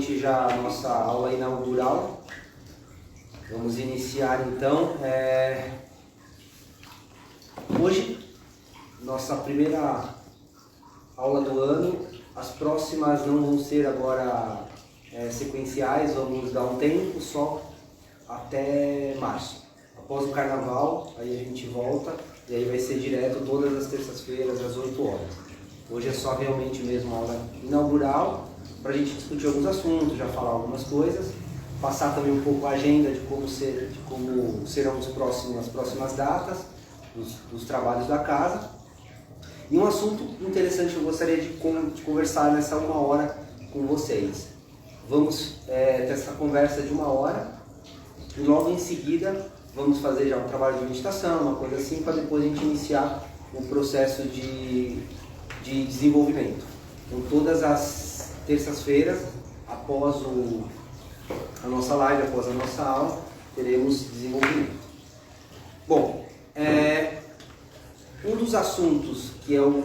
oficialmente já a nossa aula inaugural. Vamos iniciar então. Hoje, nossa primeira aula do ano. As próximas não vão ser agora sequenciais, vamos dar um tempo só até março. Após o carnaval, aí a gente volta e aí vai ser direto todas as terças-feiras às 8 horas. Hoje é só realmente mesmo a aula inaugural, para a gente discutir alguns assuntos, já falar algumas coisas, passar também um pouco a agenda de como serão as próximas datas dos trabalhos da casa. E um assunto interessante que eu gostaria de conversar nessa 1 hora com vocês. Vamos ter essa conversa de 1 hora e logo em seguida vamos fazer já um trabalho de meditação, uma coisa assim, para depois a gente iniciar o processo de desenvolvimento. Então, todas as terças-feiras, após a nossa live, após a nossa aula, teremos desenvolvimento. Bom, um dos assuntos que eu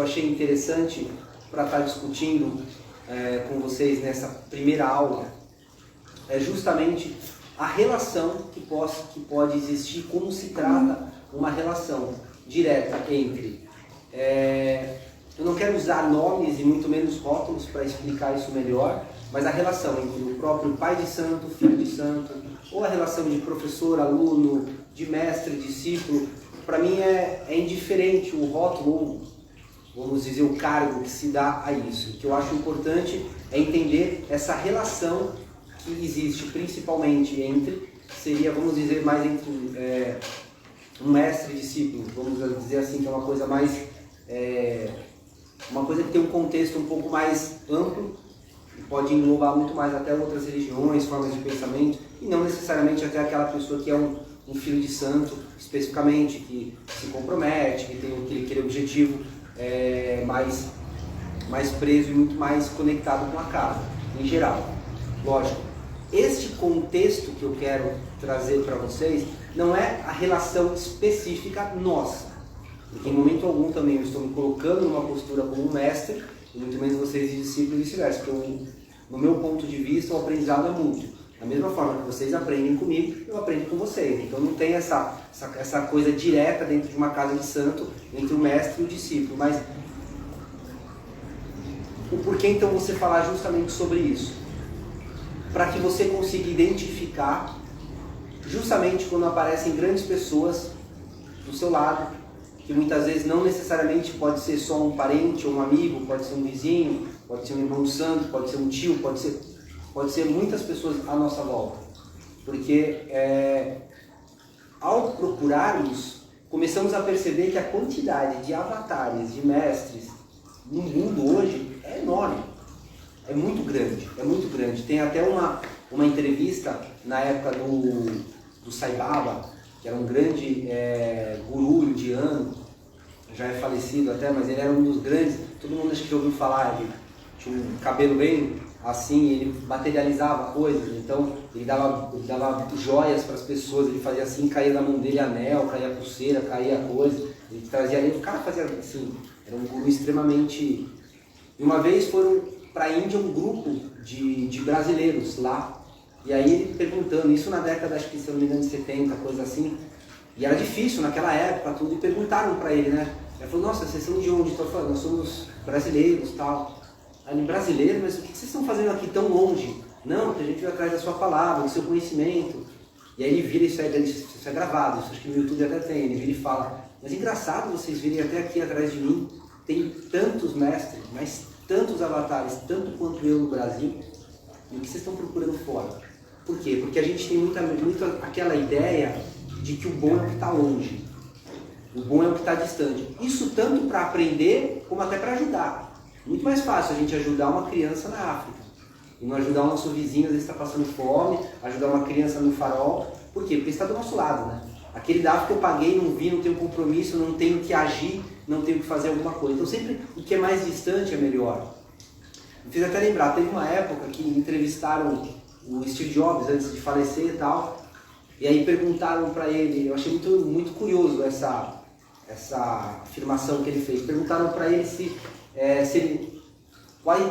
achei interessante para estar discutindo com vocês nessa primeira aula é justamente a relação que pode existir, como se trata uma relação direta entre... eu não quero usar nomes e muito menos rótulos para explicar isso melhor, mas a relação entre o próprio pai de santo, filho de santo, ou a relação de professor, aluno, de mestre, discípulo, para mim é indiferente o rótulo, ou vamos dizer o cargo que se dá a isso. O que eu acho importante é entender essa relação que existe principalmente seria, vamos dizer, mais entre um mestre e discípulo, vamos dizer assim, que é uma coisa mais... uma coisa que tem um contexto um pouco mais amplo, e pode englobar muito mais até outras religiões, formas de pensamento, e não necessariamente até aquela pessoa que é um filho de santo, especificamente, que se compromete, que tem aquele objetivo mais preso e muito mais conectado com a casa, em geral. Lógico, este contexto que eu quero trazer para vocês não é a relação específica nossa, porque em momento algum também eu estou me colocando numa postura como um mestre, e muito menos vocês de discípulos e vice-versa, porque no meu ponto de vista o aprendizado é mútuo. Da mesma forma que vocês aprendem comigo, eu aprendo com vocês. Então não tem essa coisa direta dentro de uma casa de santo entre o mestre e o discípulo. Mas o porquê então você falar justamente sobre isso? Para que você consiga identificar justamente quando aparecem grandes pessoas do seu lado, que muitas vezes não necessariamente pode ser só um parente ou um amigo, pode ser um vizinho, pode ser um irmão santo, pode ser um tio, pode ser muitas pessoas à nossa volta. Porque ao procurarmos, começamos a perceber que a quantidade de avatares, de mestres no mundo hoje é enorme. É muito grande, é muito grande. Tem até uma entrevista na época do Sai Baba, que era um grande guru indiano, já é falecido até, mas ele era um dos grandes, todo mundo acho que já ouviu falar, ele tinha um cabelo bem assim, ele materializava coisas, então ele dava joias para as pessoas, ele fazia assim, caía na mão dele anel, caía pulseira, caía coisa, ele trazia ali, o cara fazia assim, era um guru extremamente... E uma vez foram para a Índia um grupo de brasileiros lá, e aí ele perguntando, isso na década, acho que se eu não me engano, de 70, coisa assim, e era difícil naquela época, tudo, e perguntaram para ele, né? Ele falou, nossa, vocês são de onde? Então, falando, nós somos brasileiros e tal. Aí, brasileiro, mas o que vocês estão fazendo aqui tão longe? Não, porque a gente veio atrás da sua palavra, do seu conhecimento. E aí ele vira, isso é gravado, isso acho que no YouTube até tem, ele vira e fala, mas engraçado vocês virem até aqui atrás de mim, tem tantos mestres, mas tantos avatares, tanto quanto eu no Brasil, e o que vocês estão procurando fora? Por quê? Porque a gente tem muito aquela ideia de que o bom é o que está longe, o bom é o que está distante. Isso tanto para aprender, como até para ajudar. Muito mais fácil a gente ajudar uma criança na África, e não ajudar o nosso vizinho, às vezes está passando fome, ajudar uma criança no farol. Por quê? Porque está do nosso lado, né? Aquele da África eu paguei, não vi, não tenho compromisso, não tenho que agir, não tenho que fazer alguma coisa. Então sempre o que é mais distante é melhor. Me fiz até lembrar, teve uma época que entrevistaram o Steve Jobs antes de falecer e tal, e aí perguntaram para ele, eu achei muito curioso essa afirmação que ele fez, perguntaram para ele se ele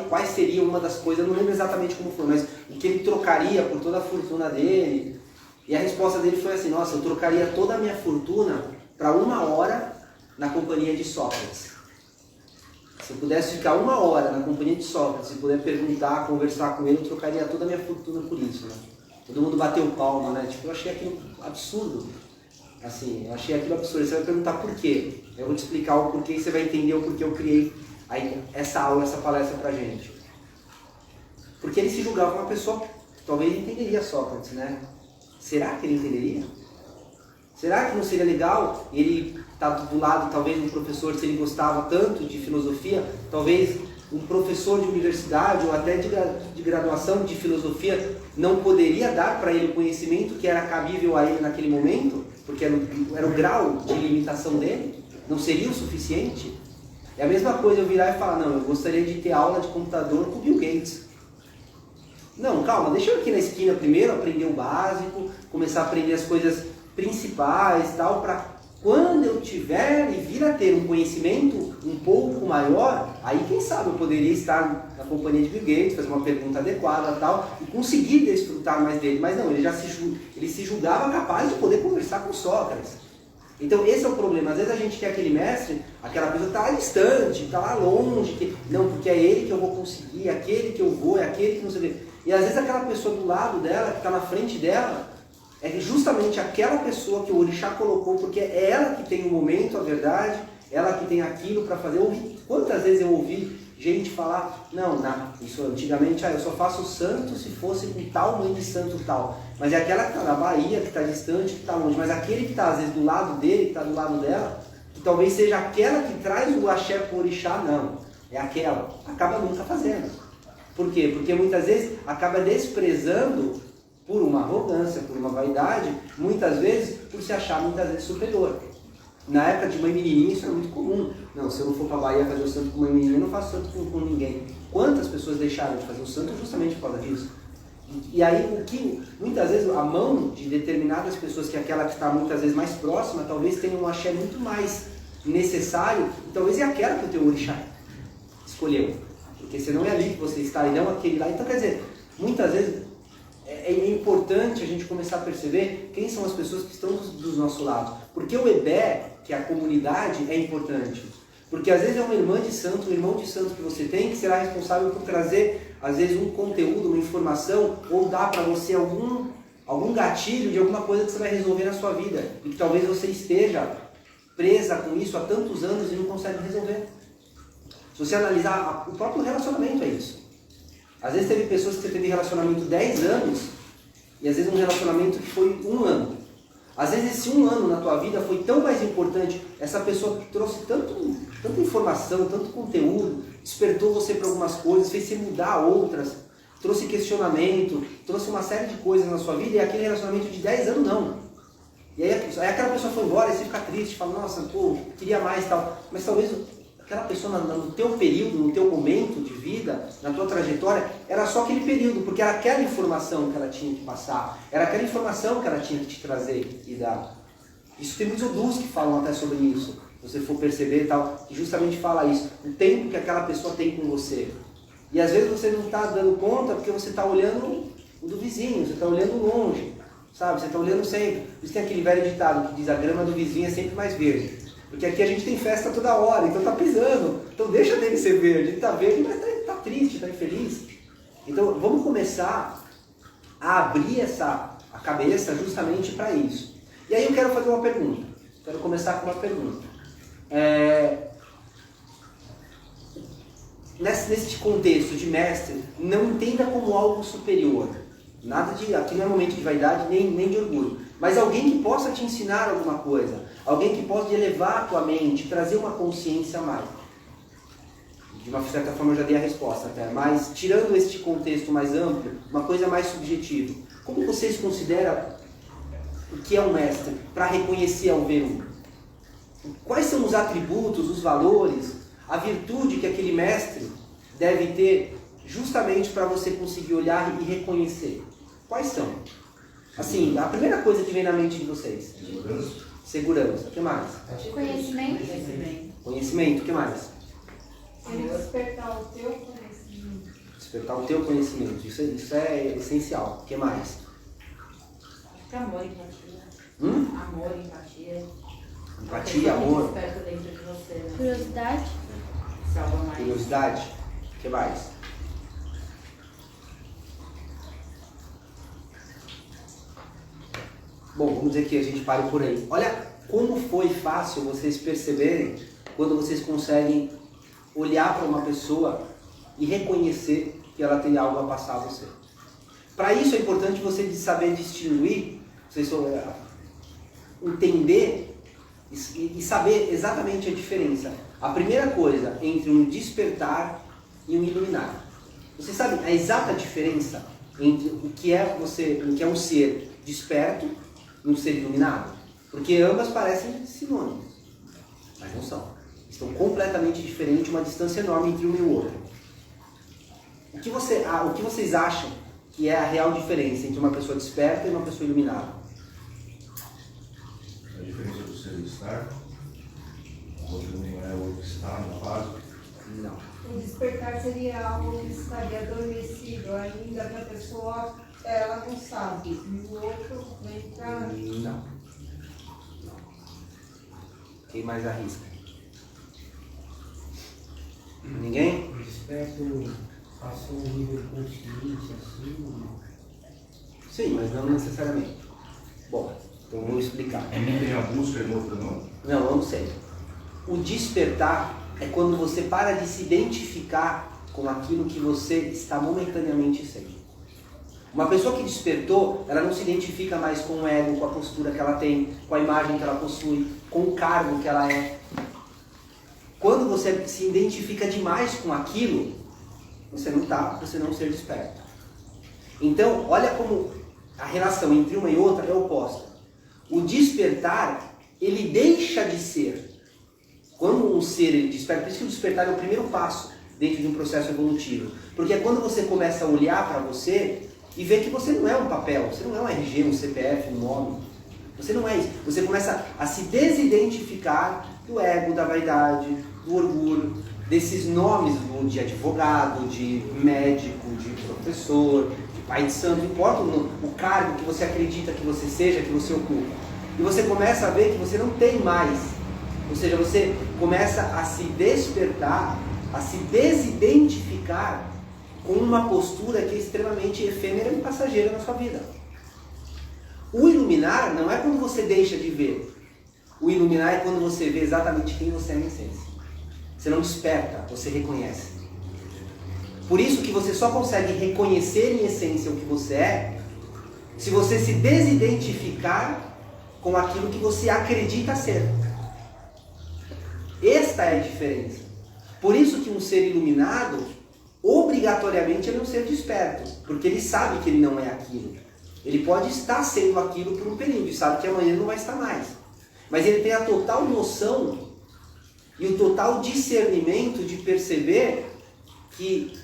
quais seriam uma das coisas, eu não lembro exatamente como foi, mas o que ele trocaria por toda a fortuna dele. E a resposta dele foi assim, nossa, eu trocaria toda a minha fortuna para 1 hora na companhia de Sócrates. Se eu pudesse ficar 1 hora na companhia de Sócrates, se puder perguntar, conversar com ele, eu trocaria toda a minha fortuna por isso, né? Todo mundo bateu palma, né? Tipo, eu achei aquilo absurdo. Assim, eu achei aquilo absurdo. Você vai perguntar por quê. Eu vou te explicar o porquê e você vai entender o porquê eu criei essa aula, essa palestra pra gente. Porque ele se julgava uma pessoa que talvez entenderia Sócrates, né? Será que ele entenderia? Será que não seria legal ele estar do lado, talvez, um professor, se ele gostava tanto de filosofia, talvez um professor de universidade ou até de graduação de filosofia não poderia dar para ele o conhecimento que era cabível a ele naquele momento, porque era o grau de limitação dele, não seria o suficiente? É a mesma coisa eu virar e falar, não, eu gostaria de ter aula de computador com o Bill Gates. Não, calma, deixa eu aqui na esquina primeiro aprender o básico, começar a aprender as coisas principais e tal, para quando eu tiver e vir a ter um conhecimento um pouco maior, aí quem sabe eu poderia estar na companhia de Bill Gates, fazer uma pergunta adequada e tal, e conseguir desfrutar mais dele. Mas não, ele se julgava capaz de poder conversar com Sócrates. Então esse é o problema. Às vezes a gente quer aquele mestre, aquela pessoa está lá distante, está lá longe, não, porque é ele que eu vou conseguir, é aquele que eu vou, é aquele que não sei o quê. E às vezes aquela pessoa do lado dela, que está na frente dela, é justamente aquela pessoa que o orixá colocou, porque é ela que tem o momento, a verdade, ela que tem aquilo para fazer. Quantas vezes eu ouvi gente falar, não, isso antigamente, eu só faço santo se fosse com tal mãe de santo tal. Mas é aquela que está na Bahia, que está distante, que está longe. Mas aquele que está às vezes do lado dele, que está do lado dela, que talvez seja aquela que traz o axé para o orixá, não. É aquela. Acaba nunca fazendo. Por quê? Porque muitas vezes acaba desprezando por uma arrogância, por uma vaidade, muitas vezes por se achar muitas vezes superior. Na época de mãe menininha isso era muito comum. Não, se eu não for para a Bahia fazer o santo com mãe menininha, eu não faço santo com ninguém. Quantas pessoas deixaram de fazer o santo justamente por causa disso? E aí, o que muitas vezes a mão de determinadas pessoas, que é aquela que está muitas vezes mais próxima, talvez tenha um axé muito mais necessário, e talvez é aquela que o teu orixá escolheu. Porque senão é ali que você está e não aquele lá. Então, quer dizer, muitas vezes é importante a gente começar a perceber quem são as pessoas que estão do nosso lado. Porque o EBE, que é a comunidade, é importante. Porque às vezes é uma irmã de santo, um irmão de santo que você tem, que será responsável por trazer, às vezes, um conteúdo, uma informação, ou dar para você algum gatilho de alguma coisa que você vai resolver na sua vida. E que talvez você esteja presa com isso há tantos anos e não consegue resolver. Se você analisar, o próprio relacionamento é isso. Às vezes teve pessoas que você teve relacionamento 10 anos, e às vezes um relacionamento que foi 1 ano. Às vezes esse 1 ano na tua vida foi tão mais importante, essa pessoa trouxe tanta informação, tanto conteúdo, despertou você para algumas coisas, fez você mudar outras, trouxe questionamento, trouxe uma série de coisas na sua vida, e aquele relacionamento de 10 anos não. E aí aquela pessoa foi embora, e você fica triste, fala, nossa, pô, queria mais e tal. Mas talvez aquela pessoa no teu período, no teu momento de vida, na tua trajetória, era só aquele período, porque era aquela informação que ela tinha que passar, era aquela informação que ela tinha que te trazer e dar. Isso tem muitos odus que falam até sobre isso, se você for perceber e tal, que justamente fala isso, o tempo que aquela pessoa tem com você. E às vezes você não está dando conta porque você está olhando o do vizinho, você está olhando longe, sabe? Você está olhando sempre. Por isso tem aquele velho ditado que diz, a grama do vizinho é sempre mais verde. Porque aqui a gente tem festa toda hora, então tá pisando. Então deixa dele ser verde. Ele tá verde, mas tá triste, tá infeliz. Então vamos começar a abrir a cabeça justamente para isso. E aí eu quero fazer uma pergunta. Quero começar com uma pergunta. Nesse contexto de mestre, não entenda como algo superior. Nada de, aqui não é momento de vaidade nem de orgulho. Mas alguém que possa te ensinar alguma coisa. Alguém que possa elevar a tua mente, trazer uma consciência a mais. De uma certa forma eu já dei a resposta até. Mas tirando este contexto mais amplo, uma coisa mais subjetiva. Como vocês consideram o que é um mestre para reconhecer ao ver um? Quais são os atributos, os valores, a virtude que aquele mestre deve ter justamente para você conseguir olhar e reconhecer? Quais são? Assim, a primeira coisa que vem na mente de vocês. Segurança. O que mais? Conhecimento. Conhecimento. O que mais? Ele despertar o teu conhecimento. Despertar o teu conhecimento. Isso é essencial. O que mais? Acho que amor e empatia. Amor e empatia. Empatia, amor. Desperta dentro de você, né? Curiosidade. Salva mais. Curiosidade. O que mais? Bom, vamos dizer que a gente pare por aí. Olha como foi fácil vocês perceberem quando vocês conseguem olhar para uma pessoa e reconhecer que ela tem algo a passar a você. Para isso é importante você saber distinguir, você entender e saber exatamente a diferença. A primeira coisa entre um despertar e um iluminar. Você sabe a exata diferença entre o que é um ser desperto e um ser iluminado? Porque ambas parecem sinônimos, mas não são. Estão completamente diferentes, uma distância enorme entre um e o outro. O que vocês acham que é a real diferença entre uma pessoa desperta e uma pessoa iluminada? A diferença do ser estar, o outro não é o estar na base. Não. O despertar seria algo que estaria adormecido ainda que a pessoa ela não sabe. E o outro vem pra... Não. Quem mais arrisca? Ninguém? O desperto passou um nível de consciência assim. Sim, mas não necessariamente. Bom, então vamos explicar. Um tem a busca e no outro não. Não, vamos sério. O despertar é quando você para de se identificar com aquilo que você está momentaneamente sendo. Uma pessoa que despertou, ela não se identifica mais com o ego, com a postura que ela tem, com a imagem que ela possui, com o cargo que ela é. Quando você se identifica demais com aquilo, você não é um ser desperto. Então, olha como a relação entre uma e outra é oposta. O despertar, ele deixa de ser. Quando um ser ele desperta, por isso que o despertar é o primeiro passo dentro de um processo evolutivo. Porque é quando você começa a olhar para você e ver que você não é um papel, você não é um RG, um CPF, um nome. Você não é isso. Você começa a se desidentificar do ego, da vaidade, do orgulho, desses nomes de advogado, de médico, de professor, de pai de santo, não importa o cargo que você acredita que você seja, que você ocupa. E você começa a ver que você não tem mais. Ou seja, você começa a se despertar, a se desidentificar com uma postura que é extremamente efêmera e passageira na sua vida. O iluminar não é quando você deixa de ver. O iluminar é quando você vê exatamente quem você é na essência. Você não desperta, você reconhece. Por isso que você só consegue reconhecer em essência o que você é se você se desidentificar com aquilo que você acredita ser. Esta é a diferença. Por isso que um ser iluminado, obrigatoriamente, ele é um ser desperto, porque ele sabe que ele não é aquilo. Ele pode estar sendo aquilo por um período e sabe que amanhã não vai estar mais. Mas ele tem a total noção e o total discernimento de perceber que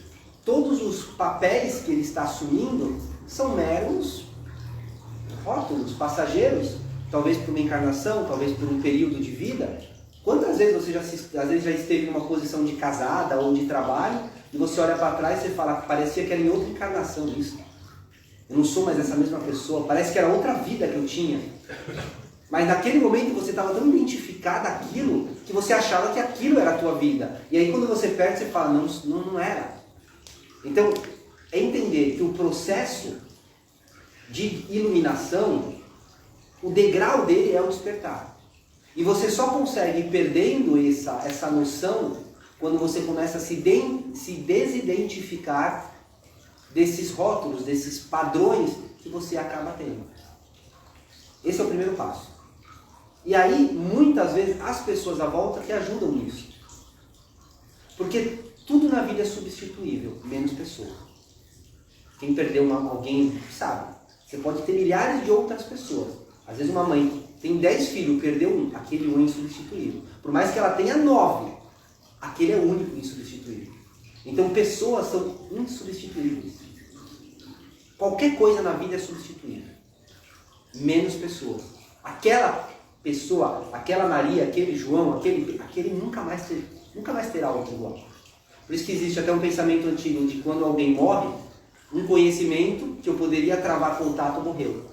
todos os papéis que ele está assumindo são meros rótulos, passageiros, talvez por uma encarnação, talvez por um período de vida. Quantas vezes você às vezes já esteve numa posição de casada ou de trabalho e você olha para trás e você fala, parecia que era em outra encarnação isso. Eu não sou mais essa mesma pessoa, parece que era outra vida que eu tinha. Mas naquele momento você estava tão identificado àquilo que você achava que aquilo era a tua vida. E aí quando você perde, você fala, não era. Então, é entender que o processo de iluminação, o degrau dele é o despertar. E você só consegue ir perdendo essa noção quando você começa a se desidentificar desses rótulos, desses padrões que você acaba tendo. Esse é o primeiro passo. E aí, muitas vezes, as pessoas à volta que ajudam nisso. Porque tudo na vida é substituível, menos pessoa. Quem perdeu alguém sabe. Você pode ter milhares de outras pessoas. Às vezes uma mãe tem 10 filhos, perdeu um, aquele um é insubstituível. Por mais que ela tenha 9, aquele é o único insubstituível. Então pessoas são insubstituíveis. Qualquer coisa na vida é substituível. Menos pessoas. Aquela pessoa, aquela Maria, aquele João, aquele nunca mais terá outro igual. Por isso que existe até um pensamento antigo de quando alguém morre, um conhecimento que eu poderia travar contato morreu.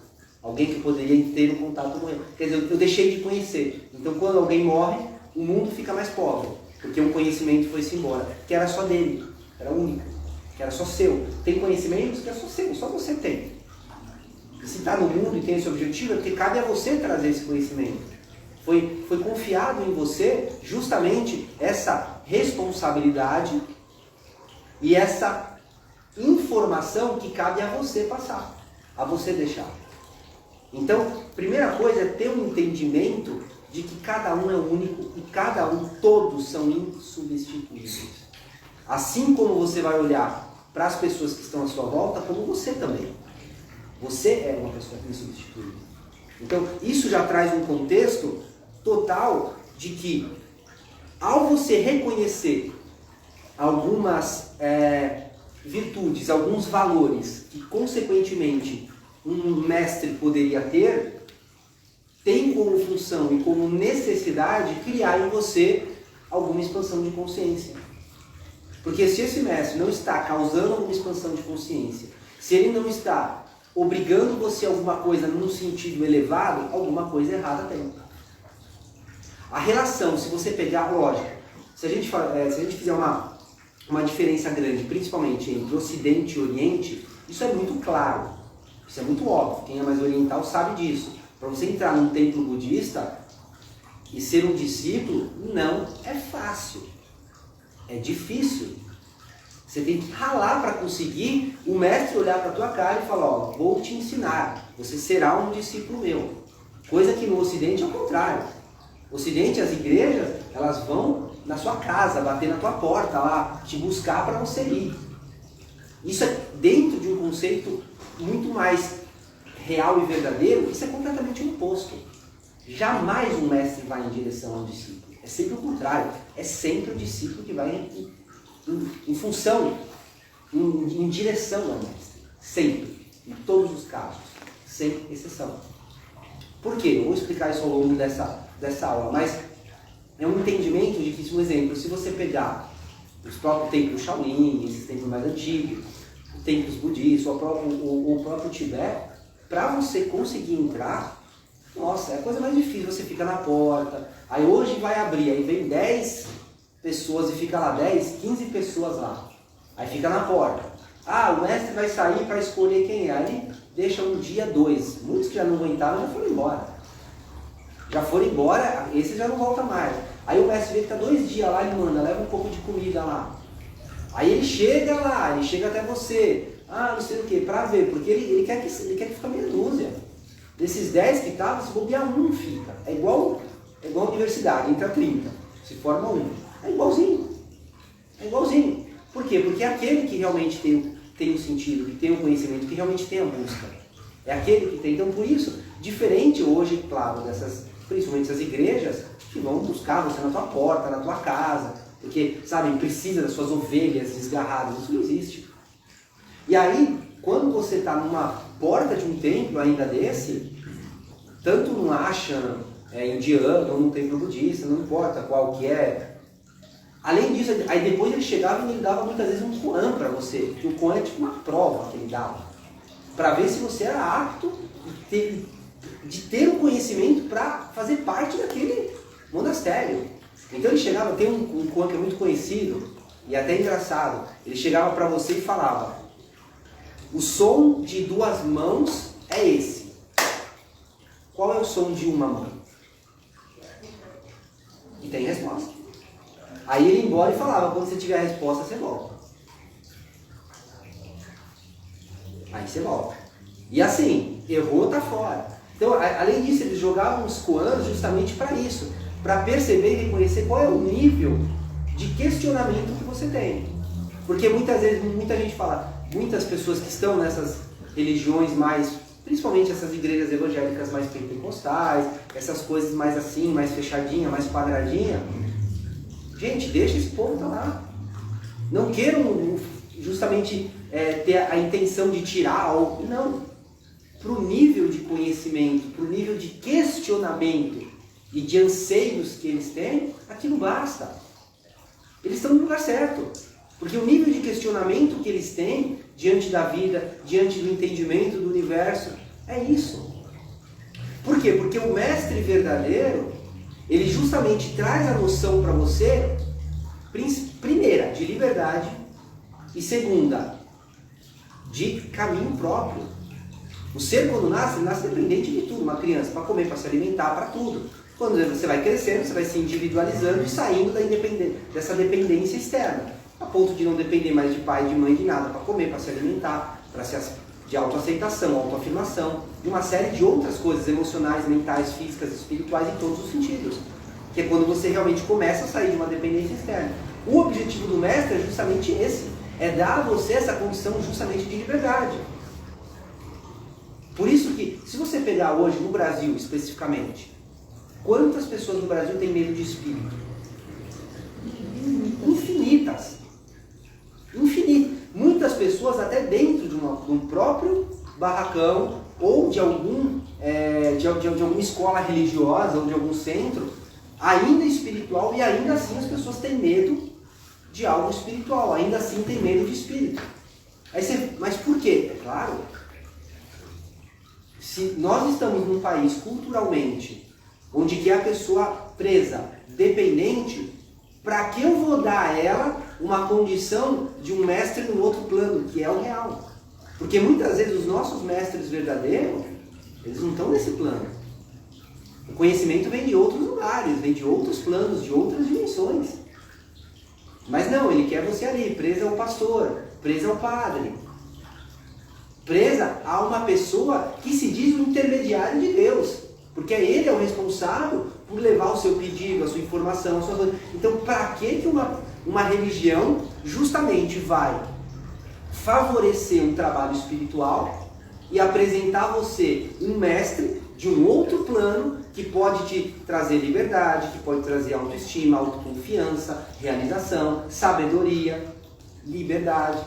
Alguém que poderia ter um contato morreu. Quer dizer, eu deixei de conhecer. Então quando alguém morre, o mundo fica mais pobre. Porque um conhecimento foi-se embora. Que era só dele. Era único. Que era só seu. Tem conhecimentos que é só seu. Só você tem. E se está no mundo e tem esse objetivo, é porque cabe a você trazer esse conhecimento. Foi confiado em você justamente essa responsabilidade e essa informação que cabe a você passar. A você deixar. Então, primeira coisa é ter um entendimento de que cada um é único e cada um, todos são insubstituíveis. Assim como você vai olhar para as pessoas que estão à sua volta, como você também. Você é uma pessoa insubstituível. Então, isso já traz um contexto total de que, ao você reconhecer algumas virtudes, alguns valores que, consequentemente, um mestre poderia ter, tem como função e como necessidade criar em você alguma expansão de consciência. Porque se esse mestre não está causando alguma expansão de consciência, se ele não está obrigando você a alguma coisa num sentido elevado, alguma coisa errada tem. A relação, se você pegar, lógico, se a gente fizer uma diferença grande, principalmente entre Ocidente e Oriente, isso é muito claro. Isso é muito óbvio, quem é mais oriental sabe disso. Para você entrar num templo budista e ser um discípulo, não é fácil. É difícil. Você tem que ralar para conseguir o mestre olhar para a tua cara e falar, ó, vou te ensinar, você será um discípulo meu. Coisa que no Ocidente é o contrário. No Ocidente, as igrejas, elas vão na sua casa, bater na tua porta lá, te buscar para você ir. Isso é dentro de um conceito muito mais real e verdadeiro, isso é completamente o oposto. Jamais um mestre vai em direção ao discípulo. É sempre o contrário. É sempre o discípulo que vai em função, em direção ao mestre. Sempre. Em todos os casos. Sem exceção. Por quê? Eu vou explicar isso ao longo dessa aula, mas é um entendimento de que, por exemplo, se você pegar os próprios templos Shaolin, esses templos mais antigos, templos budistas, o próprio Tibete, para você conseguir entrar, nossa, é a coisa mais difícil. Você fica na porta, aí hoje vai abrir, aí vem 10 pessoas e fica lá 10, 15 pessoas lá. Aí fica na porta. Ah, o mestre vai sair para escolher quem é. Aí deixa um dia, 2. Muitos que já não aguentaram já foram embora. Já foram embora, esse já não volta mais. Aí o mestre vê que está 2 dias lá, ele manda, leva um pouco de comida lá. Aí ele chega lá, ele chega até você. Ah, não sei o que, para ver, porque ele quer que fique meia dúzia. Desses 10 que estavam, se bobear um fica. É igual a universidade, entra 30, se forma um. É igualzinho. É igualzinho. Por quê? Porque é aquele que realmente tem o sentido, que tem o conhecimento, que realmente tem a busca. É aquele que tem. Então, por isso, diferente hoje, claro, principalmente essas igrejas, que vão buscar você na tua porta, na tua casa, porque, sabe, precisa das suas ovelhas desgarradas. Isso não existe. E aí, quando você está numa porta de um templo ainda desse, tanto num ashram indiano ou num templo budista, não importa qual que é. Além disso, aí depois ele chegava e ele dava muitas vezes um koan para você, que o koan é tipo uma prova que ele dava, para ver se você era apto de ter um conhecimento para fazer parte daquele monastério. Então ele chegava, tem um koan que é muito conhecido e até engraçado, ele chegava para você e falava: o som de 2 mãos é esse. Qual é o som de uma mão? E tem resposta. Aí ele ia embora e falava, quando você tiver a resposta, você volta. Aí você volta. E assim, errou, tá fora. Então, além disso, eles jogavam os koans justamente para isso. Para perceber e reconhecer qual é o nível de questionamento que você tem. Porque muitas vezes, muita gente fala, muitas pessoas que estão nessas religiões mais, principalmente essas igrejas evangélicas mais pentecostais, essas coisas mais assim, mais fechadinha, mais quadradinha, gente, deixa esse povo estar lá. Não queiram justamente ter a intenção de tirar algo, não. Para o nível de conhecimento, para o nível de questionamento e de anseios que eles têm, aquilo basta. Eles estão no lugar certo. Porque o nível de questionamento que eles têm diante da vida, diante do entendimento do universo, é isso. Por quê? Porque o mestre verdadeiro, ele justamente traz a noção para você, primeira, de liberdade, e segunda, de caminho próprio. O ser, quando nasce, ele nasce dependente de tudo. Uma criança, para comer, para se alimentar, para tudo. Quando você vai crescendo, você vai se individualizando e saindo dessa dependência externa, a ponto de não depender mais de pai, de mãe, de nada, para comer, para se alimentar, de autoaceitação, autoafirmação, de uma série de outras coisas emocionais, mentais, físicas, espirituais, em todos os sentidos. Que é quando você realmente começa a sair de uma dependência externa. O objetivo do mestre é justamente esse, é dar a você essa condição justamente de liberdade. Por isso que, se você pegar hoje no Brasil especificamente, quantas pessoas no Brasil têm medo de espírito? Infinitas. Infinitas. Muitas pessoas até dentro de um próprio barracão ou de alguma escola religiosa ou de algum centro, ainda espiritual, e ainda assim as pessoas têm medo de algo espiritual, ainda assim têm medo de espírito. Mas por quê? É claro, se nós estamos num país culturalmente onde que é a pessoa presa, dependente, para que eu vou dar a ela uma condição de um mestre no outro plano, que é o real? Porque muitas vezes os nossos mestres verdadeiros, eles não estão nesse plano. O conhecimento vem de outros lugares, vem de outros planos, de outras dimensões. Mas não, ele quer você ali, presa ao pastor, presa ao padre, presa a uma pessoa que se diz um intermediário de Deus. Porque ele é o responsável por levar o seu pedido, a sua informação, a sua coisa. Então, para que uma religião justamente vai favorecer um trabalho espiritual e apresentar a você um mestre de um outro plano que pode te trazer liberdade, que pode trazer autoestima, autoconfiança, realização, sabedoria, liberdade?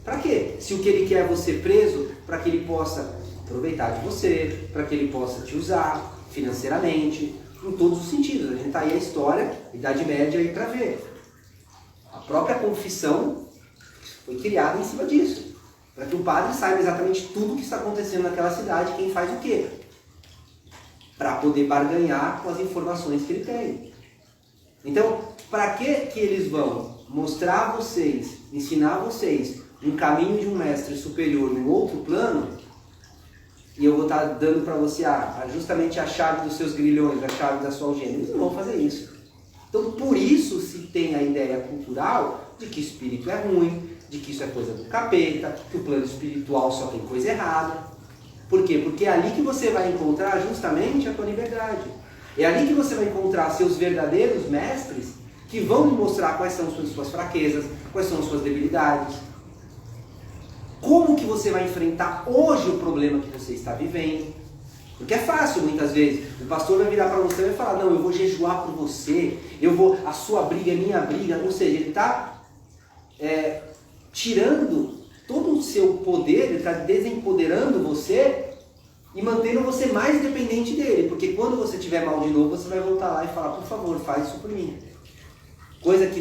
Para quê? Se o que ele quer é você preso, para que ele possa aproveitar de você, para que ele possa te usar financeiramente, em todos os sentidos. A gente está aí a história, Idade Média aí para ver. A própria confissão foi criada em cima disso, para que o padre saiba exatamente tudo o que está acontecendo naquela cidade, quem faz o quê, para poder barganhar com as informações que ele tem. Então, para que eles vão mostrar a vocês, ensinar a vocês um caminho de um mestre superior no outro plano, e eu vou estar dando para você justamente a chave dos seus grilhões, a chave da sua algema? Eles não vão fazer isso. Então, por isso se tem a ideia cultural de que espírito é ruim, de que isso é coisa do capeta, que o plano espiritual só tem coisa errada. Por quê? Porque é ali que você vai encontrar justamente a tua liberdade. É ali que você vai encontrar seus verdadeiros mestres que vão lhe mostrar quais são as suas fraquezas, quais são as suas debilidades. Como que você vai enfrentar hoje o problema que você está vivendo? Porque é fácil muitas vezes. O pastor vai virar para você e vai falar, não, eu vou jejuar por você, a sua briga é minha briga. Ou seja, ele está tirando todo o seu poder, ele está desempoderando você e mantendo você mais dependente dele. Porque quando você estiver mal de novo, você vai voltar lá e falar, por favor, faz isso por mim. Coisa que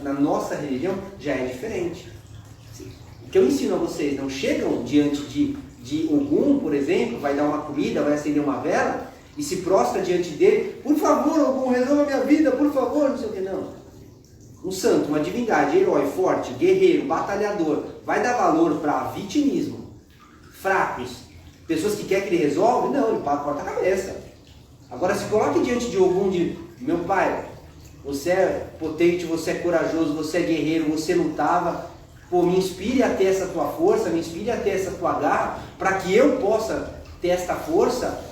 na nossa religião já é diferente. O que eu ensino a vocês, não chegam diante de Ogum, por exemplo, vai dar uma comida, vai acender uma vela e se prostra diante dele, por favor, Ogum, resolva a minha vida, por favor, não sei o que, não. Um santo, uma divindade, herói, forte, guerreiro, batalhador, vai dar valor para vitimismo, fracos, pessoas que querem que ele resolva? Não, ele corta a cabeça. Agora se coloque diante de Ogum, meu pai, você é potente, você é corajoso, você é guerreiro, você lutava, me inspire a ter essa tua força, me inspire a ter essa tua garra, para que eu possa ter esta força,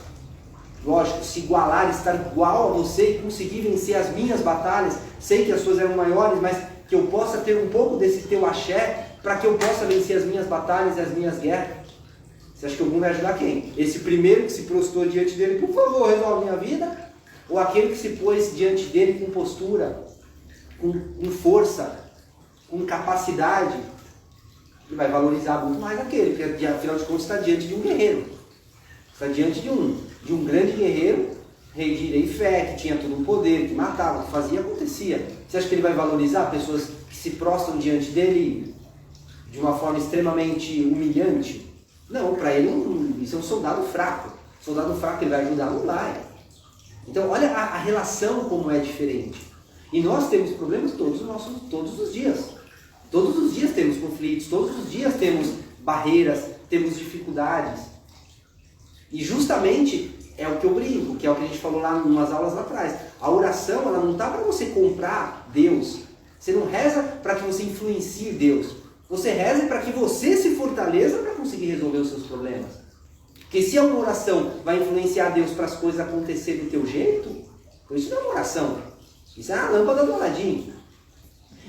lógico, se igualar, estar igual a você e conseguir vencer as minhas batalhas. Sei que as suas eram maiores, mas que eu possa ter um pouco desse teu axé, para que eu possa vencer as minhas batalhas e as minhas guerras. Você acha que algum vai ajudar quem? Esse primeiro que se prostrou diante dele, por favor, resolve minha vida? Ou aquele que se pôs diante dele com postura, com força, com capacidade? Ele vai valorizar muito mais aquele, porque afinal de contas está diante de um guerreiro. Está diante de um grande guerreiro rei de Irei Fé, que tinha todo o poder, que matava, que fazia, acontecia. Você acha que ele vai valorizar pessoas que se prostram diante dele de uma forma extremamente humilhante? Não, para ele isso é um soldado fraco. Soldado fraco, ele vai ajudar? Não vai. Então, olha a relação como é diferente. E nós temos problemas todos os dias. Todos os dias temos conflitos, todos os dias temos barreiras, temos dificuldades. E justamente é o que eu brinco, que é o que a gente falou lá em umas aulas lá atrás. A oração, ela não está para você comprar Deus. Você não reza para que você influencie Deus. Você reza para que você se fortaleça para conseguir resolver os seus problemas. Porque se uma oração vai influenciar Deus para as coisas acontecerem do teu jeito, isso não é uma oração. Isso é a lâmpada do Aladim.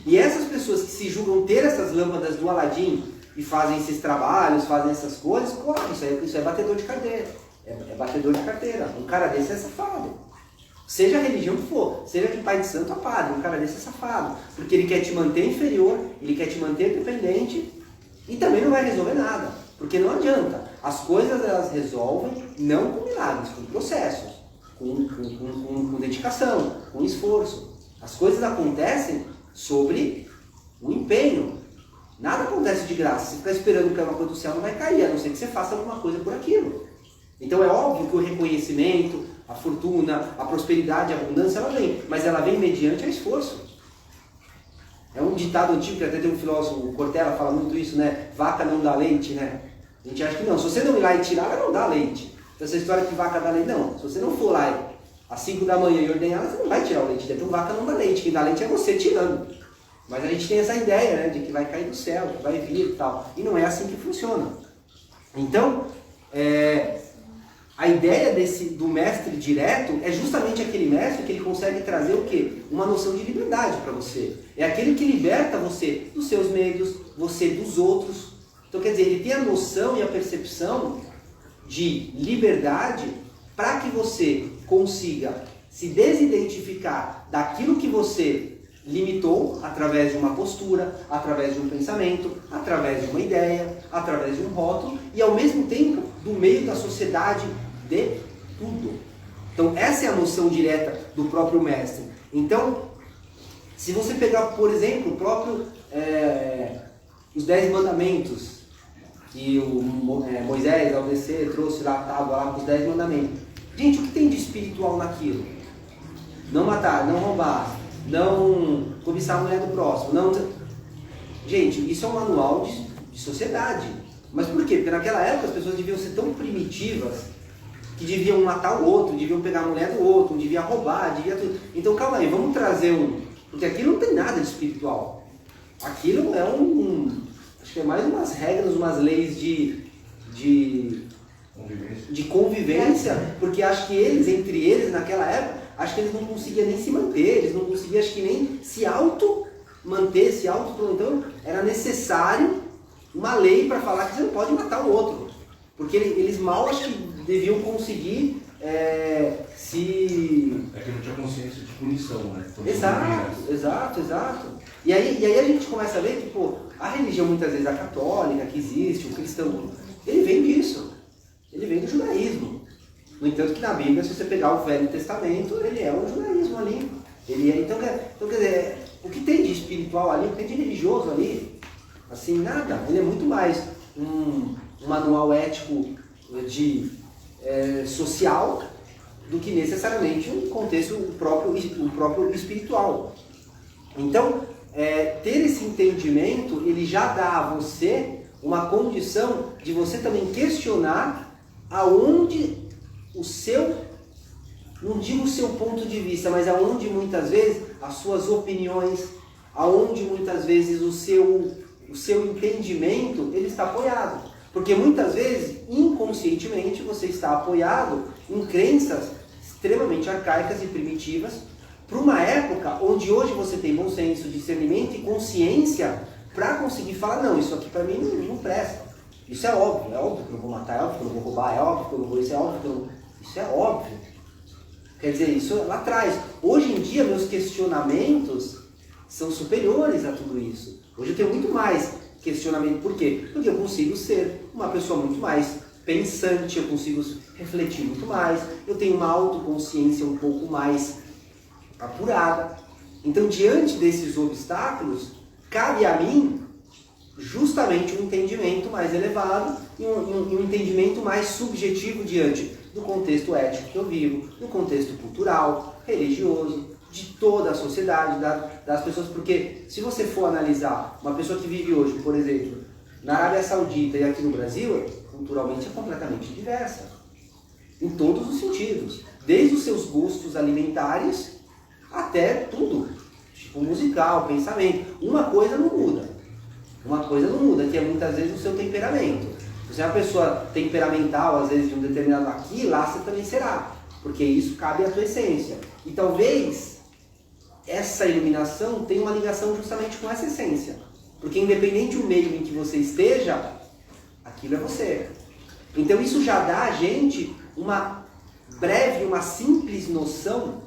E essas pessoas que se julgam ter essas lâmpadas do Aladim e fazem esses trabalhos, fazem essas coisas, pô, isso é batedor de carteira. É batedor de carteira. Um cara desse é safado. Seja a religião que for, seja de pai de santo a padre, um cara desse é safado. Porque ele quer te manter inferior, ele quer te manter dependente e também não vai resolver nada. Porque não adianta. As coisas elas resolvem não com milagres, com processos, com dedicação, com esforço. As coisas acontecem sobre o empenho. Nada acontece de graça. Se ficar esperando que uma coisa do céu não vai cair, a não ser que você faça alguma coisa por aquilo. Então é óbvio que o reconhecimento, a fortuna, a prosperidade, a abundância, ela vem. Mas ela vem mediante o esforço. É um ditado antigo, que até tem um filósofo, o Cortella, fala muito isso, né? Vaca não dá leite, né? A gente acha que não. Se você não ir lá e tirar, ela não dá leite. Então essa história que vaca dá leite, não. Se você não for lá às 5 da manhã e ordenhar ela, você não vai tirar o leite. Então vaca não dá leite. Quem dá leite é você tirando. Mas a gente tem essa ideia, né? De que vai cair do céu, que vai vir e tal. E não é assim que funciona. Então, a ideia do mestre direto é justamente aquele mestre que ele consegue trazer o quê? Uma noção de liberdade para você. É aquele que liberta você dos seus medos, você dos outros. Então, quer dizer, ele tem a noção e a percepção de liberdade para que você consiga se desidentificar daquilo que você limitou através de uma postura, através de um pensamento, através de uma ideia, através de um rótulo e, ao mesmo tempo, do meio da sociedade de tudo. Então, essa é a noção direta do próprio mestre. Então, se você pegar, por exemplo, o próprio os 10 mandamentos, que o Moisés, ao descer, trouxe lá a tábua lá com os 10 mandamentos. Gente, o que tem de espiritual naquilo? Não matar, não roubar, não cobiçar a mulher do próximo. Não... Gente, isso é um manual de sociedade. Mas por quê? Porque naquela época as pessoas deviam ser tão primitivas que deviam matar o outro, deviam pegar a mulher do outro, devia roubar, devia tudo. Então calma aí, vamos trazer porque aquilo não tem nada de espiritual. Aquilo é acho que é mais umas regras, umas leis de convivência, porque acho que entre eles, naquela época, acho que eles não conseguiam nem se manter, eles não conseguiam, acho que nem se auto-manter, então era necessário uma lei para falar que você não pode matar o outro, porque eles mal, acho que deviam conseguir se... É que não tinha consciência de punição, né? Exato. E aí a gente começa a ver que, pô, a religião, muitas vezes, a católica, que existe, o cristão, ele vem disso. Ele vem do judaísmo. No entanto que na Bíblia, se você pegar o Velho Testamento, ele é um judaísmo ali. Então, quer dizer, o que tem de espiritual ali, o que tem de religioso ali, assim, nada. Ele é muito mais um manual ético social do que necessariamente um contexto o próprio espiritual. Então, ter esse entendimento, ele já dá a você uma condição de você também questionar aonde o seu, não digo o seu ponto de vista, mas aonde muitas vezes as suas opiniões, aonde muitas vezes o seu entendimento, ele está apoiado. Porque muitas vezes, inconscientemente, você está apoiado em crenças extremamente arcaicas e primitivas, para uma época onde hoje você tem bom senso, discernimento e consciência para conseguir falar, não, isso aqui para mim não presta. Isso é óbvio que eu não vou matar, é óbvio que eu não vou roubar, é óbvio que eu não vou, isso é óbvio que eu não... Isso é óbvio. Quer dizer, isso lá atrás. Hoje em dia, meus questionamentos são superiores a tudo isso. Hoje eu tenho muito mais questionamento. Por quê? Porque eu consigo ser uma pessoa muito mais pensante, eu consigo refletir muito mais, eu tenho uma autoconsciência um pouco mais apurada. Então, diante desses obstáculos, cabe a mim justamente um entendimento mais elevado e um entendimento mais subjetivo diante do contexto ético que eu vivo, do contexto cultural, religioso, de toda a sociedade, das pessoas. Porque se você for analisar uma pessoa que vive hoje, por exemplo, na Arábia Saudita e aqui no Brasil, culturalmente é completamente diversa. Em todos os sentidos. Desde os seus gostos alimentares até tudo. Tipo musical, pensamento. Uma coisa não muda. Uma coisa não muda, que é muitas vezes o seu temperamento. Se você é uma pessoa temperamental, às vezes de um determinado aqui, lá você também será. Porque isso cabe à tua essência. E talvez essa iluminação tenha uma ligação justamente com essa essência. Porque independente do meio em que você esteja, aquilo é você. Então isso já dá a gente uma breve, uma simples noção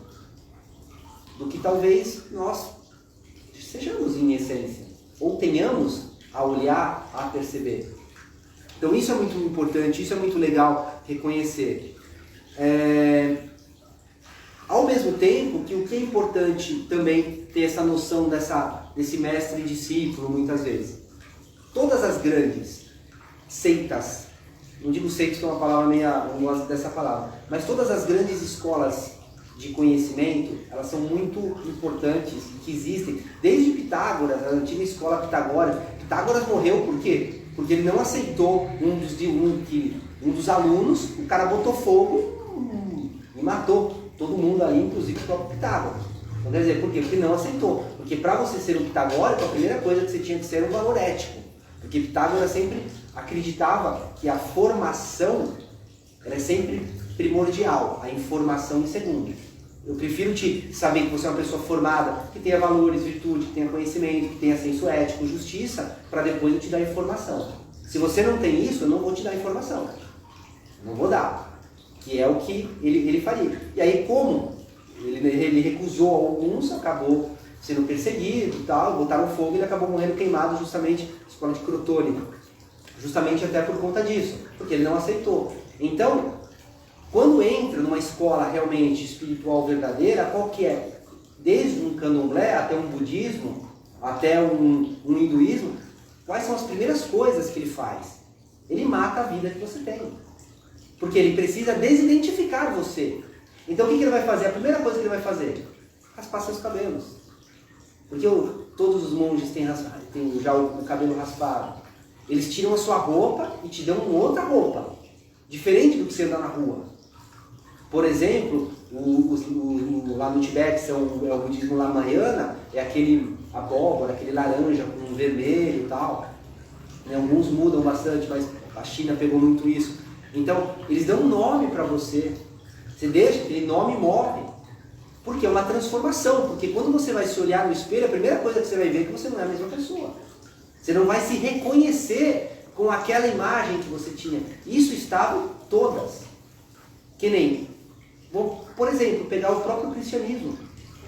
do que talvez nós sejamos em essência. Ou tenhamos a olhar, a perceber. Então isso é muito importante, isso é muito legal reconhecer. Ao mesmo tempo que o que é importante também ter essa noção desse mestre e discípulo, muitas vezes. Todas as grandes seitas, não digo seitas que é uma palavra meia, não gosto dessa palavra, mas todas as grandes escolas de conhecimento, elas são muito importantes, que existem. Desde Pitágoras, a antiga escola pitagórica. Pitágoras morreu por quê? Porque ele não aceitou um dos alunos, o cara botou fogo e matou todo mundo ali, inclusive o próprio Pitágoras. Então quer dizer, por quê? Porque não aceitou. Porque para você ser um pitagórico, a primeira coisa que você tinha que ser era um valor ético. Porque Pitágoras sempre acreditava que a formação ela é sempre primordial, a informação em segundo. Eu prefiro te saber que você é uma pessoa formada, que tenha valores, virtude, que tenha conhecimento, que tenha senso ético, justiça, para depois eu te dar informação. Se você não tem isso, eu não vou te dar informação. Não vou dar. Que é o que ele faria. E aí, como ele recusou alguns, acabou sendo perseguido e tal, botaram fogo e ele acabou morrendo queimado justamente na escola de Crotone. Justamente até por conta disso, porque ele não aceitou. Então, quando entra numa escola realmente espiritual verdadeira, qual que é? Desde um candomblé até um budismo, até um hinduísmo, quais são as primeiras coisas que ele faz? Ele mata a vida que você tem. Porque ele precisa desidentificar você. Então o que ele vai fazer? A primeira coisa que ele vai fazer? Raspar seus cabelos. Porque todos os monges têm já o cabelo raspado. Eles tiram a sua roupa e te dão uma outra roupa. Diferente do que você anda na rua. Por exemplo, lá no Tibete, é o budismo Ramayana, é aquele abóbora, aquele laranja com vermelho e tal. Alguns mudam bastante, mas a China pegou muito isso. Então, eles dão um nome para você. Você deixa, aquele nome morre. Porque é uma transformação. Porque quando você vai se olhar no espelho, a primeira coisa que você vai ver é que você não é a mesma pessoa. Você não vai se reconhecer com aquela imagem que você tinha. Isso estavam todas. Que nem, por exemplo, pegar o próprio cristianismo.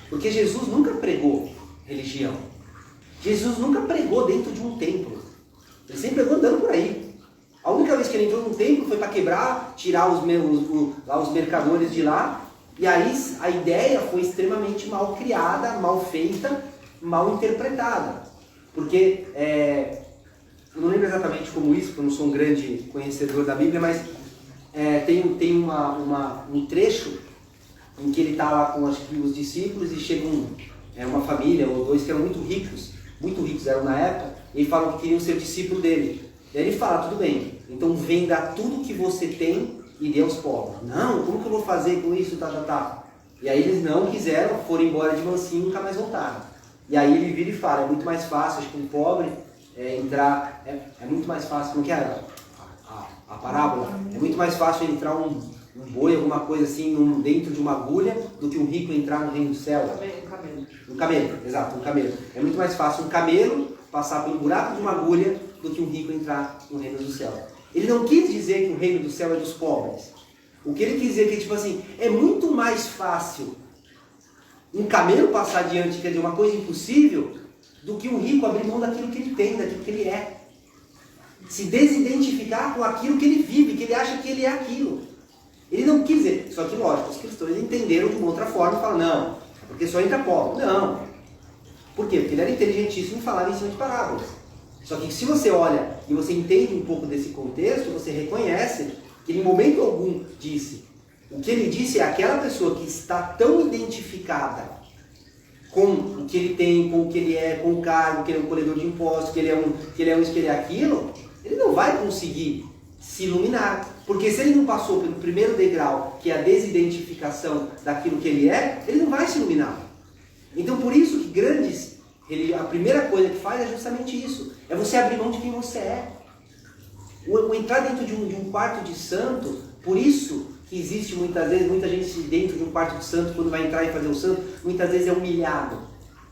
Porque Jesus nunca pregou religião. Jesus nunca pregou dentro de um templo. Ele sempre pregou andando por aí. A única vez que ele entrou num templo foi para quebrar, tirar os mercadores de lá. E aí a ideia foi extremamente mal criada, mal feita, mal interpretada. Porque, eu não lembro exatamente como isso, porque eu não sou um grande conhecedor da Bíblia, mas tem um trecho em que ele está lá com os discípulos e chega uma família ou dois que eram muito ricos eram na época, e falam que queriam ser discípulo dele. E aí ele fala, tudo bem, então venda tudo que você tem e dê aos pobres. Não, como que eu vou fazer com isso, E aí eles não quiseram, foram embora de mansinho e nunca mais voltaram. E aí ele vira e fala, é muito mais fácil, acho que um pobre entrar, é muito mais fácil, como que é a parábola? É muito mais fácil entrar um boi, alguma coisa assim, dentro de uma agulha, do que um rico entrar no reino do céu. Um camelo, exato, um camelo. É muito mais fácil um camelo passar pelo buraco de uma agulha do que um rico entrar no reino do céu. Ele não quis dizer que o reino do céu é dos pobres. O que ele quis dizer é que, tipo assim, é muito mais fácil um camelo passar adiante, quer dizer, uma coisa impossível, do que um rico abrir mão daquilo que ele tem, daquilo que ele é. se desidentificar com aquilo que ele vive, que ele acha que ele é aquilo. Ele não quis dizer, só que lógico, os cristãos entenderam de uma outra forma e falaram, não, é porque só entra pobre. Não. Por quê? Porque ele era inteligentíssimo e falava em cima de parábolas. Só que se você olha e você entende um pouco desse contexto, você reconhece que ele em momento algum disse, o que ele disse é aquela pessoa que está tão identificada com o que ele tem, com o que ele é, com o cargo, que ele é um colhedor de impostos, que ele é aquilo, ele não vai conseguir se iluminar. Porque se ele não passou pelo primeiro degrau, que é a desidentificação daquilo que ele é, ele não vai se iluminar. Então por isso que a primeira coisa que faz é justamente isso. É você abrir mão de quem você é. O entrar dentro de um quarto de santo, por isso que existe muitas vezes, muita gente dentro de um quarto de santo, quando vai entrar e fazer o santo, muitas vezes é humilhado.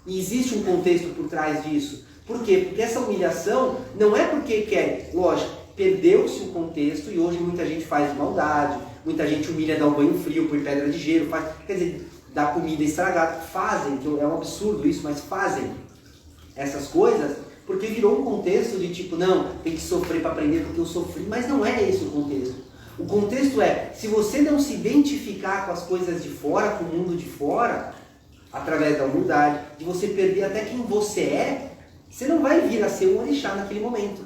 E existe um contexto por trás disso. Por quê? Porque essa humilhação não é porque quer, lógico, perdeu-se o contexto e hoje muita gente faz maldade, muita gente humilha, dá um banho frio, põe pedra de gelo, quer dizer, dá comida estragada, fazem, que é um absurdo isso, mas fazem essas coisas porque virou um contexto de tipo, não, tem que sofrer para aprender porque eu sofri, mas não é esse o contexto. O contexto é, se você não se identificar com as coisas de fora, com o mundo de fora, através da humildade, de você perder até quem você é, você não vai vir a ser um orixá naquele momento.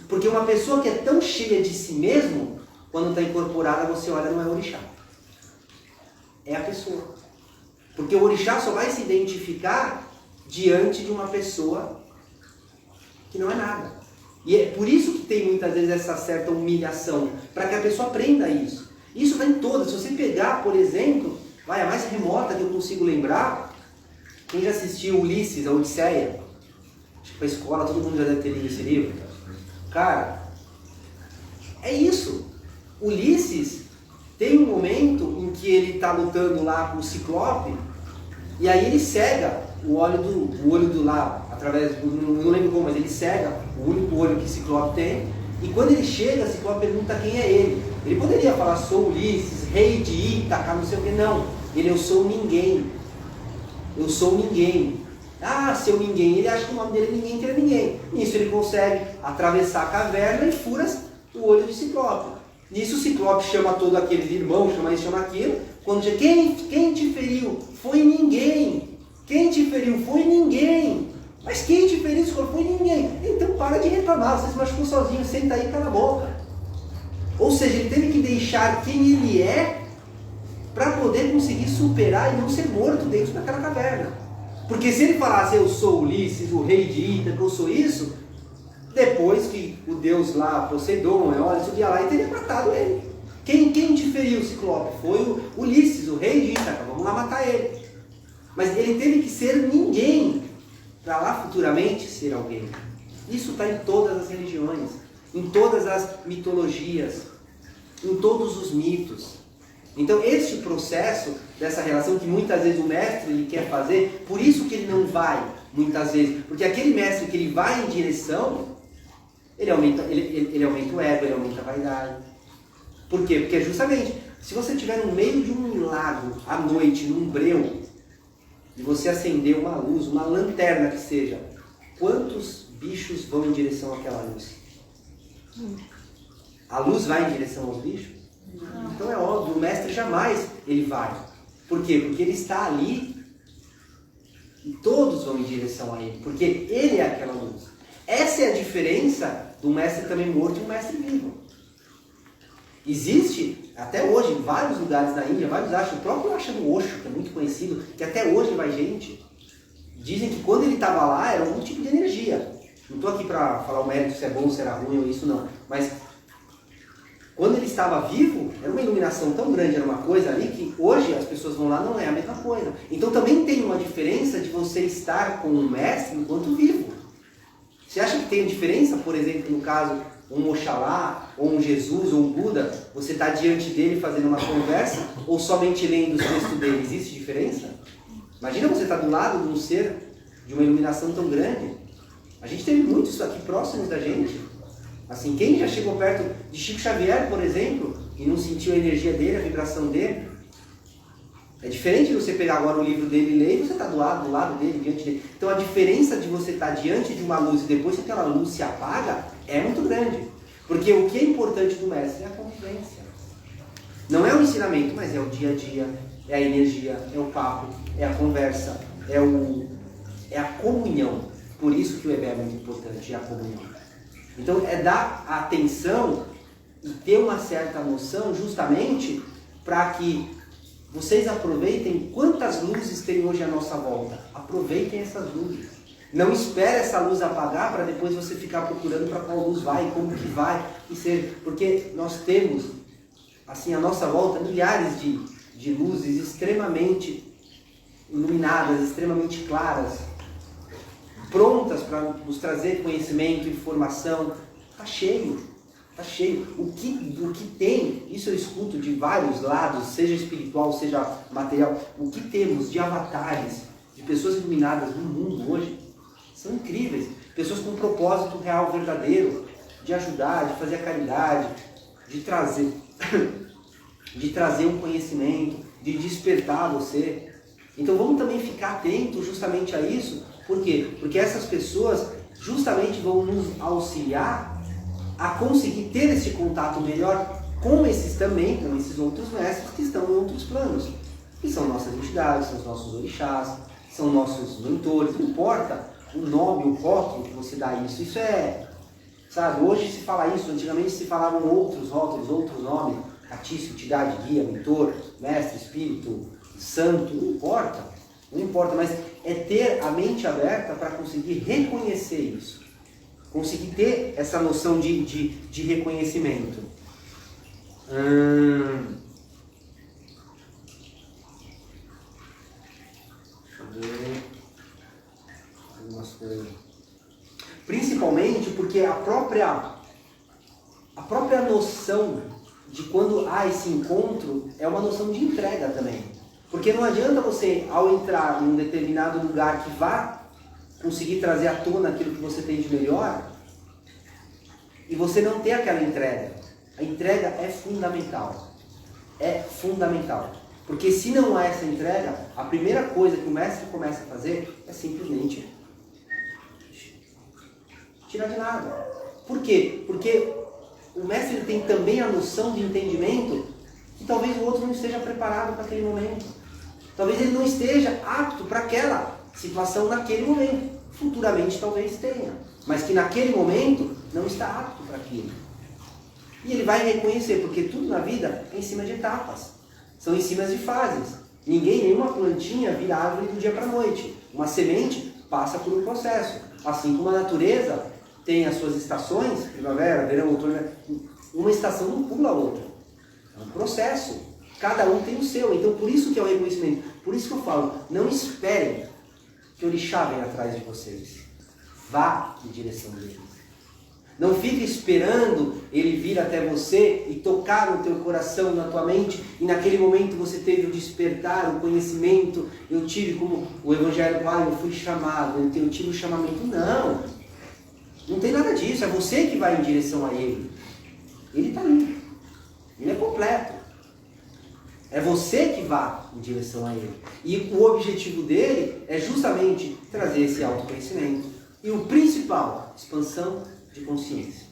Porque uma pessoa que é tão cheia de si mesmo, quando está incorporada, você olha, não é orixá. É a pessoa. Porque o orixá só vai se identificar diante de uma pessoa que não é nada. E é por isso que tem muitas vezes essa certa humilhação, para que a pessoa aprenda isso. Isso está em todas. Se você pegar, por exemplo, a mais remota que eu consigo lembrar, quem já assistiu Ulisses, a Odisseia? Acho que para a escola todo mundo já deve ter lido esse livro. Cara, é isso. Ulisses tem um momento em que ele está lutando lá com o Ciclope, e aí ele cega o olho do lá, através do, não lembro como, mas ele cega o único olho que Ciclope tem, e quando ele chega, Ciclope pergunta quem é ele. Ele poderia falar, sou Ulisses, rei de Ítaca, não sei o que, não. Eu sou ninguém. Eu sou ninguém. Ah, seu ninguém. Ele acha que o nome dele é ninguém, que é ninguém. Nisso ele consegue atravessar a caverna e fura o olho de Ciclope. Nisso o Ciclope chama todos aqueles irmãos, chama isso, chama aquilo. Quando diz, quem te feriu? Foi ninguém. Quem te feriu? Foi ninguém. Mas quem te feriu? Foi ninguém. Então para de reclamar, você se machucou sozinho, senta aí e cala a boca. Ou seja, ele teve que deixar quem ele é para poder conseguir superar e não ser morto dentro daquela caverna. Porque se ele falasse, eu sou Ulisses, o rei de Ítaca, eu sou isso, depois que o deus lá, Poseidon, olha, subia lá e teria matado ele. Quem te feriu, Ciclope? Foi o Ulisses, o rei de Ítaca, vamos lá matar ele. Mas ele teve que ser ninguém para lá futuramente ser alguém. Isso está em todas as religiões, em todas as mitologias, em todos os mitos. Então este processo dessa relação que muitas vezes o mestre ele quer fazer, por isso que ele não vai muitas vezes, porque aquele mestre que ele vai em direção, ele aumenta o ego, ele aumenta a vaidade. Por quê? Porque justamente, se você estiver no meio de um lago, à noite, num breu, e você acender uma luz, uma lanterna que seja, quantos bichos vão em direção àquela luz? A luz vai em direção aos bichos? Não. Então é óbvio, o mestre jamais ele vai. Por quê? Porque ele está ali e todos vão em direção a ele, porque ele é aquela luz. Essa é a diferença do mestre também morto e um mestre vivo. Existe, até hoje, em vários lugares da Índia, vários ashram, o próprio ashram do Osho, que é muito conhecido, que até hoje vai gente, dizem que quando ele estava lá era algum tipo de energia. Não estou aqui para falar o mérito se é bom, se era ruim ou isso não, mas quando ele estava vivo, era uma iluminação tão grande, era uma coisa ali que hoje as pessoas vão lá, não é a mesma coisa. Então também tem uma diferença de você estar com um mestre enquanto vivo. Você acha que tem diferença, por exemplo, no caso, um Oxalá, ou um Jesus, ou um Buda, você está diante dele fazendo uma conversa, ou somente lendo os textos dele? Existe diferença? Imagina você estar do lado de um ser de uma iluminação tão grande. A gente teve muito isso aqui próximos da gente. Assim, quem já chegou perto de Chico Xavier, por exemplo, e não sentiu a energia dele, a vibração dele? É diferente de você pegar agora o livro dele e ler e você está do lado dele, diante dele. Então a diferença de você estar diante de uma luz e depois que aquela luz se apaga É muito grande. Porque o que é importante do mestre é a convivência. Não é o ensinamento, mas é o dia a dia, é a energia, é o papo, é a conversa, é a comunhão. Por isso que o EBE é muito importante, é a comunhão. Então é dar atenção e ter uma certa noção justamente para que vocês aproveitem quantas luzes tem hoje à nossa volta. Aproveitem essas luzes. Não espere essa luz apagar para depois você ficar procurando para qual luz vai, como que vai, porque nós temos assim à nossa volta milhares de luzes extremamente iluminadas, extremamente claras, prontas para nos trazer conhecimento, informação. Está cheio, está cheio. O que tem, isso eu escuto de vários lados, seja espiritual, seja material, o que temos de avatares, de pessoas iluminadas no mundo hoje, são incríveis. Pessoas com um propósito real, verdadeiro, de ajudar, de fazer a caridade, de trazer um conhecimento, de despertar você. Então vamos também ficar atentos justamente a isso. Por quê? Porque essas pessoas justamente vão nos auxiliar a conseguir ter esse contato melhor com esses outros mestres que estão em outros planos. Que são nossas entidades, são os nossos orixás, são nossos mentores, não importa o nome, o rótulo que você dá isso. Isso é, sabe, hoje se fala isso, antigamente se falavam outros rótulos, outros nomes, catício, entidade, guia, mentor, mestre, espírito, santo, não importa, mas é ter a mente aberta para conseguir reconhecer isso, conseguir ter essa noção de reconhecimento. Deixa eu ver algumas coisas. Principalmente porque a própria noção de quando há esse encontro é uma noção de entrega também. Porque não adianta você, ao entrar em um determinado lugar que vá conseguir trazer à tona aquilo que você tem de melhor, e você não ter aquela entrega. A entrega é fundamental. É fundamental. Porque se não há essa entrega, a primeira coisa que o mestre começa a fazer é simplesmente tirar de nada. Por quê? Porque o mestre tem também a noção de entendimento que talvez o outro não esteja preparado para aquele momento. Talvez ele não esteja apto para aquela situação naquele momento. Futuramente talvez tenha, mas que naquele momento não está apto para aquilo. E ele vai reconhecer, porque tudo na vida é em cima de etapas. São em cima de fases. Nenhuma plantinha vira árvore do dia para a noite. Uma semente passa por um processo. Assim como a natureza tem as suas estações, primavera, verão, outono, uma estação não pula a outra. É um processo. Cada um tem o seu. Então por isso que é o reconhecimento. Por isso que eu falo, não esperem que o orixá venha atrás de vocês. Vá em direção dele. Não fique esperando ele vir até você e tocar no teu coração, na tua mente, e naquele momento você teve o despertar, o conhecimento. Eu tive, como o Evangelho, eu fui chamado, eu tive o chamamento. Não, não tem nada disso. É você que vai em direção a ele. Ele está ali. Ele é completo. É você que vá em direção a ele. E o objetivo dele é justamente trazer esse autoconhecimento. E o principal, expansão de consciência.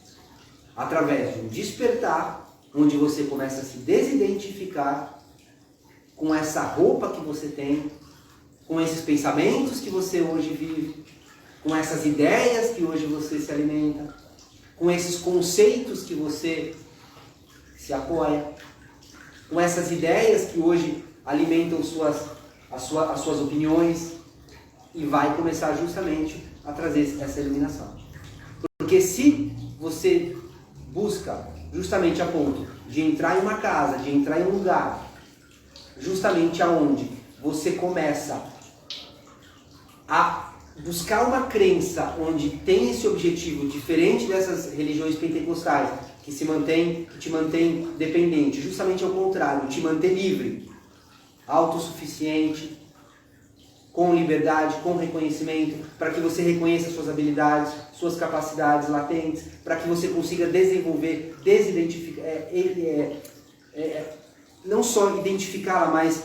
Através de um despertar, onde você começa a se desidentificar com essa roupa que você tem, com esses pensamentos que você hoje vive, com essas ideias que hoje você se alimenta, com esses conceitos que você se apoia, com essas ideias que hoje alimentam as suas opiniões, e vai começar justamente a trazer essa iluminação. Porque se você busca justamente a ponto de entrar em uma casa, de entrar em um lugar, justamente aonde você começa a buscar uma crença onde tem esse objetivo, diferente dessas religiões pentecostais, que te mantém dependente, justamente ao contrário, te manter livre, autossuficiente, com liberdade, com reconhecimento, para que você reconheça suas habilidades, suas capacidades latentes, para que você consiga desenvolver, desidentificar, não só identificá-la, mas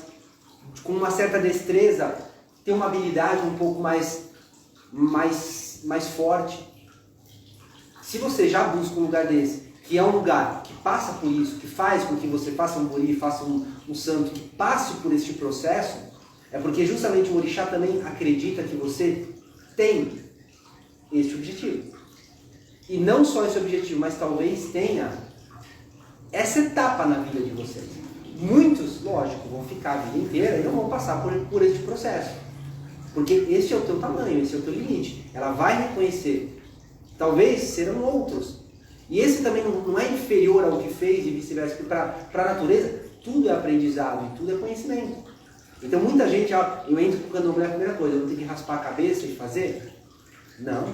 com uma certa destreza, ter uma habilidade um pouco mais forte. Se você já busca um lugar desse, que é um lugar que passa por isso, que faz com que você faça um bori, faça um santo, que passe por este processo, é porque justamente o orixá também acredita que você tem este objetivo. E não só esse objetivo, mas talvez tenha essa etapa na vida de vocês. Muitos, lógico, vão ficar a vida inteira e não vão passar por este processo. Porque esse é o teu tamanho, esse é o teu limite. Ela vai reconhecer. Talvez serão outros. E esse também não é inferior ao que fez e vice-versa. Porque para a natureza, tudo é aprendizado e tudo é conhecimento. Então muita gente, eu entro com o candomblé, a primeira coisa, eu vou ter que raspar a cabeça e fazer? Não.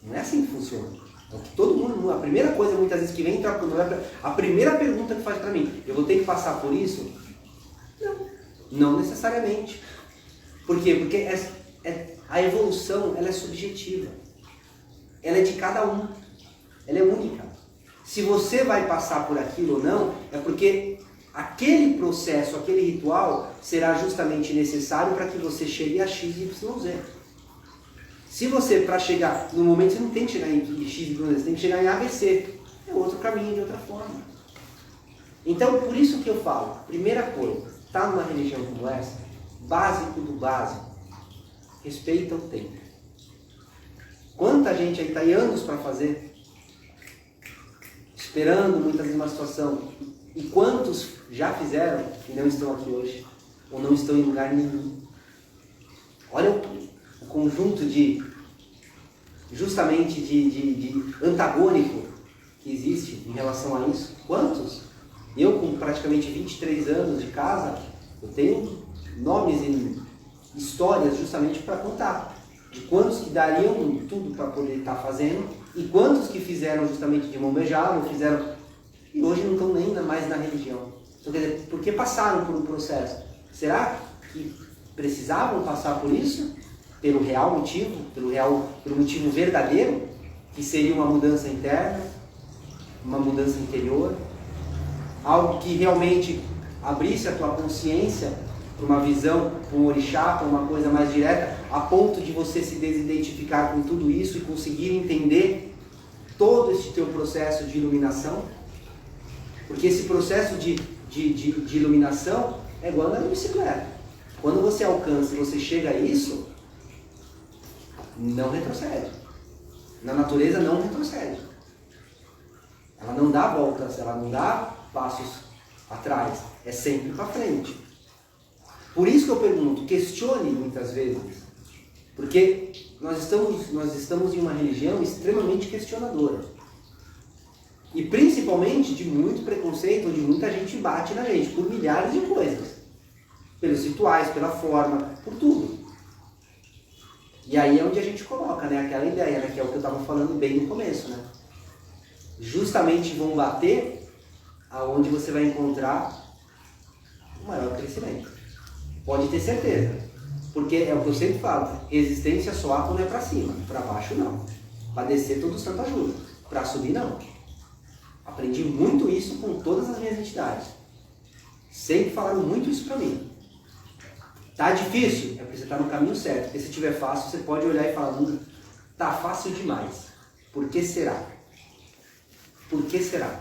Não é assim que funciona. É o que todo mundo, a primeira coisa muitas vezes que vem entrar no candomblé, a primeira pergunta que faz para mim, eu vou ter que passar por isso? Não. Não necessariamente. Por quê? Porque a evolução, ela é subjetiva. Ela é de cada um. Ela é única. Se você vai passar por aquilo ou não, é porque aquele processo, aquele ritual, será justamente necessário para que você chegue a X, Y, Z. Se você, para chegar no momento, você não tem que chegar em X, Y, Z, você tem que chegar em ABC. É outro caminho, de outra forma. Então, por isso que eu falo, primeira coisa, está numa religião como essa, básico do básico, respeita o tempo. Quanta gente aí está aí anos para fazer, esperando muitas vezes uma situação, e quantos já fizeram e não estão aqui hoje, ou não estão em lugar nenhum. Olha o conjunto justamente de antagônico que existe em relação a isso. Quantos? Eu, com praticamente 23 anos de casa, eu tenho nomes e histórias justamente para contar. De quantos que dariam tudo para poder estar fazendo e quantos que fizeram justamente de mão beijada, ou fizeram e hoje não estão nem mais na religião. Então, quer dizer, porque passaram por um processo. Será que precisavam passar por isso? Pelo real motivo? Pelo motivo verdadeiro? Que seria uma mudança interna? Uma mudança interior? Algo que realmente abrisse a tua consciência para uma visão, para um orixá, para uma coisa mais direta, a ponto de você se desidentificar com tudo isso e conseguir entender todo esse teu processo de iluminação? Porque esse processo de iluminação é igual andar de bicicleta. Quando você alcança e você chega a isso, não retrocede. Na natureza não retrocede. Ela não dá voltas, ela não dá passos atrás. É sempre para frente. Por isso que eu pergunto, questione muitas vezes. Porque nós estamos em uma religião extremamente questionadora. E principalmente de muito preconceito, onde muita gente bate na gente, por milhares de coisas. Pelos rituais, pela forma, por tudo. E aí é onde a gente coloca, né, aquela ideia, né, que é o que eu estava falando bem no começo. Né? Justamente vão bater aonde você vai encontrar o maior crescimento. Pode ter certeza. Porque é o que eu sempre falo, resistência só há quando é para cima, para baixo não. Para descer todo santo ajuda, para subir não. Aprendi muito isso com todas as minhas entidades. Sempre falaram muito isso para mim. Tá difícil? É porque você está no caminho certo. Porque se tiver fácil, você pode olhar e falar, tá fácil demais. Por que será? Por que será?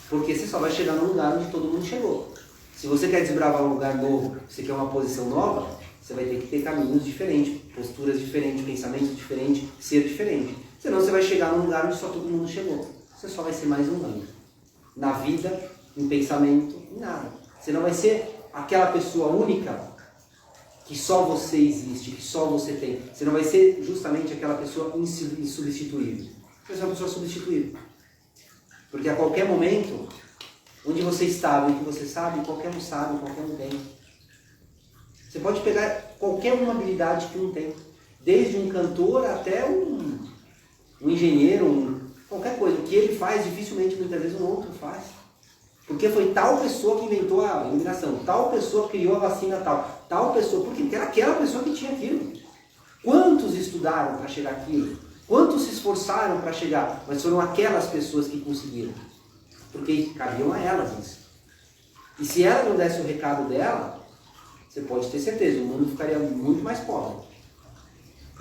Porque você só vai chegar num lugar onde todo mundo chegou. Se você quer desbravar um lugar novo, você quer uma posição nova, você vai ter que ter caminhos diferentes, posturas diferentes, pensamentos diferentes, ser diferente. Senão você vai chegar num lugar onde só todo mundo chegou. Você só vai ser mais um ano. Na vida, em pensamento, em nada. Você não vai ser aquela pessoa única que só você existe, que só você tem. Você não vai ser justamente aquela pessoa insubstituível. Você vai ser uma pessoa substituível. Porque a qualquer momento, onde você está, o que você sabe, qualquer um sabe, qualquer um tem. Você pode pegar qualquer uma habilidade que um tem. Desde um cantor até um engenheiro, qualquer coisa. O que ele faz, dificilmente, muitas vezes, um outro faz. Porque foi tal pessoa que inventou a iluminação, tal pessoa criou a vacina tal pessoa. Por quê? Porque era aquela pessoa que tinha aquilo. Quantos estudaram para chegar àquilo? Quantos se esforçaram para chegar? Mas foram aquelas pessoas que conseguiram. Porque cabiam a elas isso. E se ela não desse o recado dela, você pode ter certeza, o mundo ficaria muito mais pobre.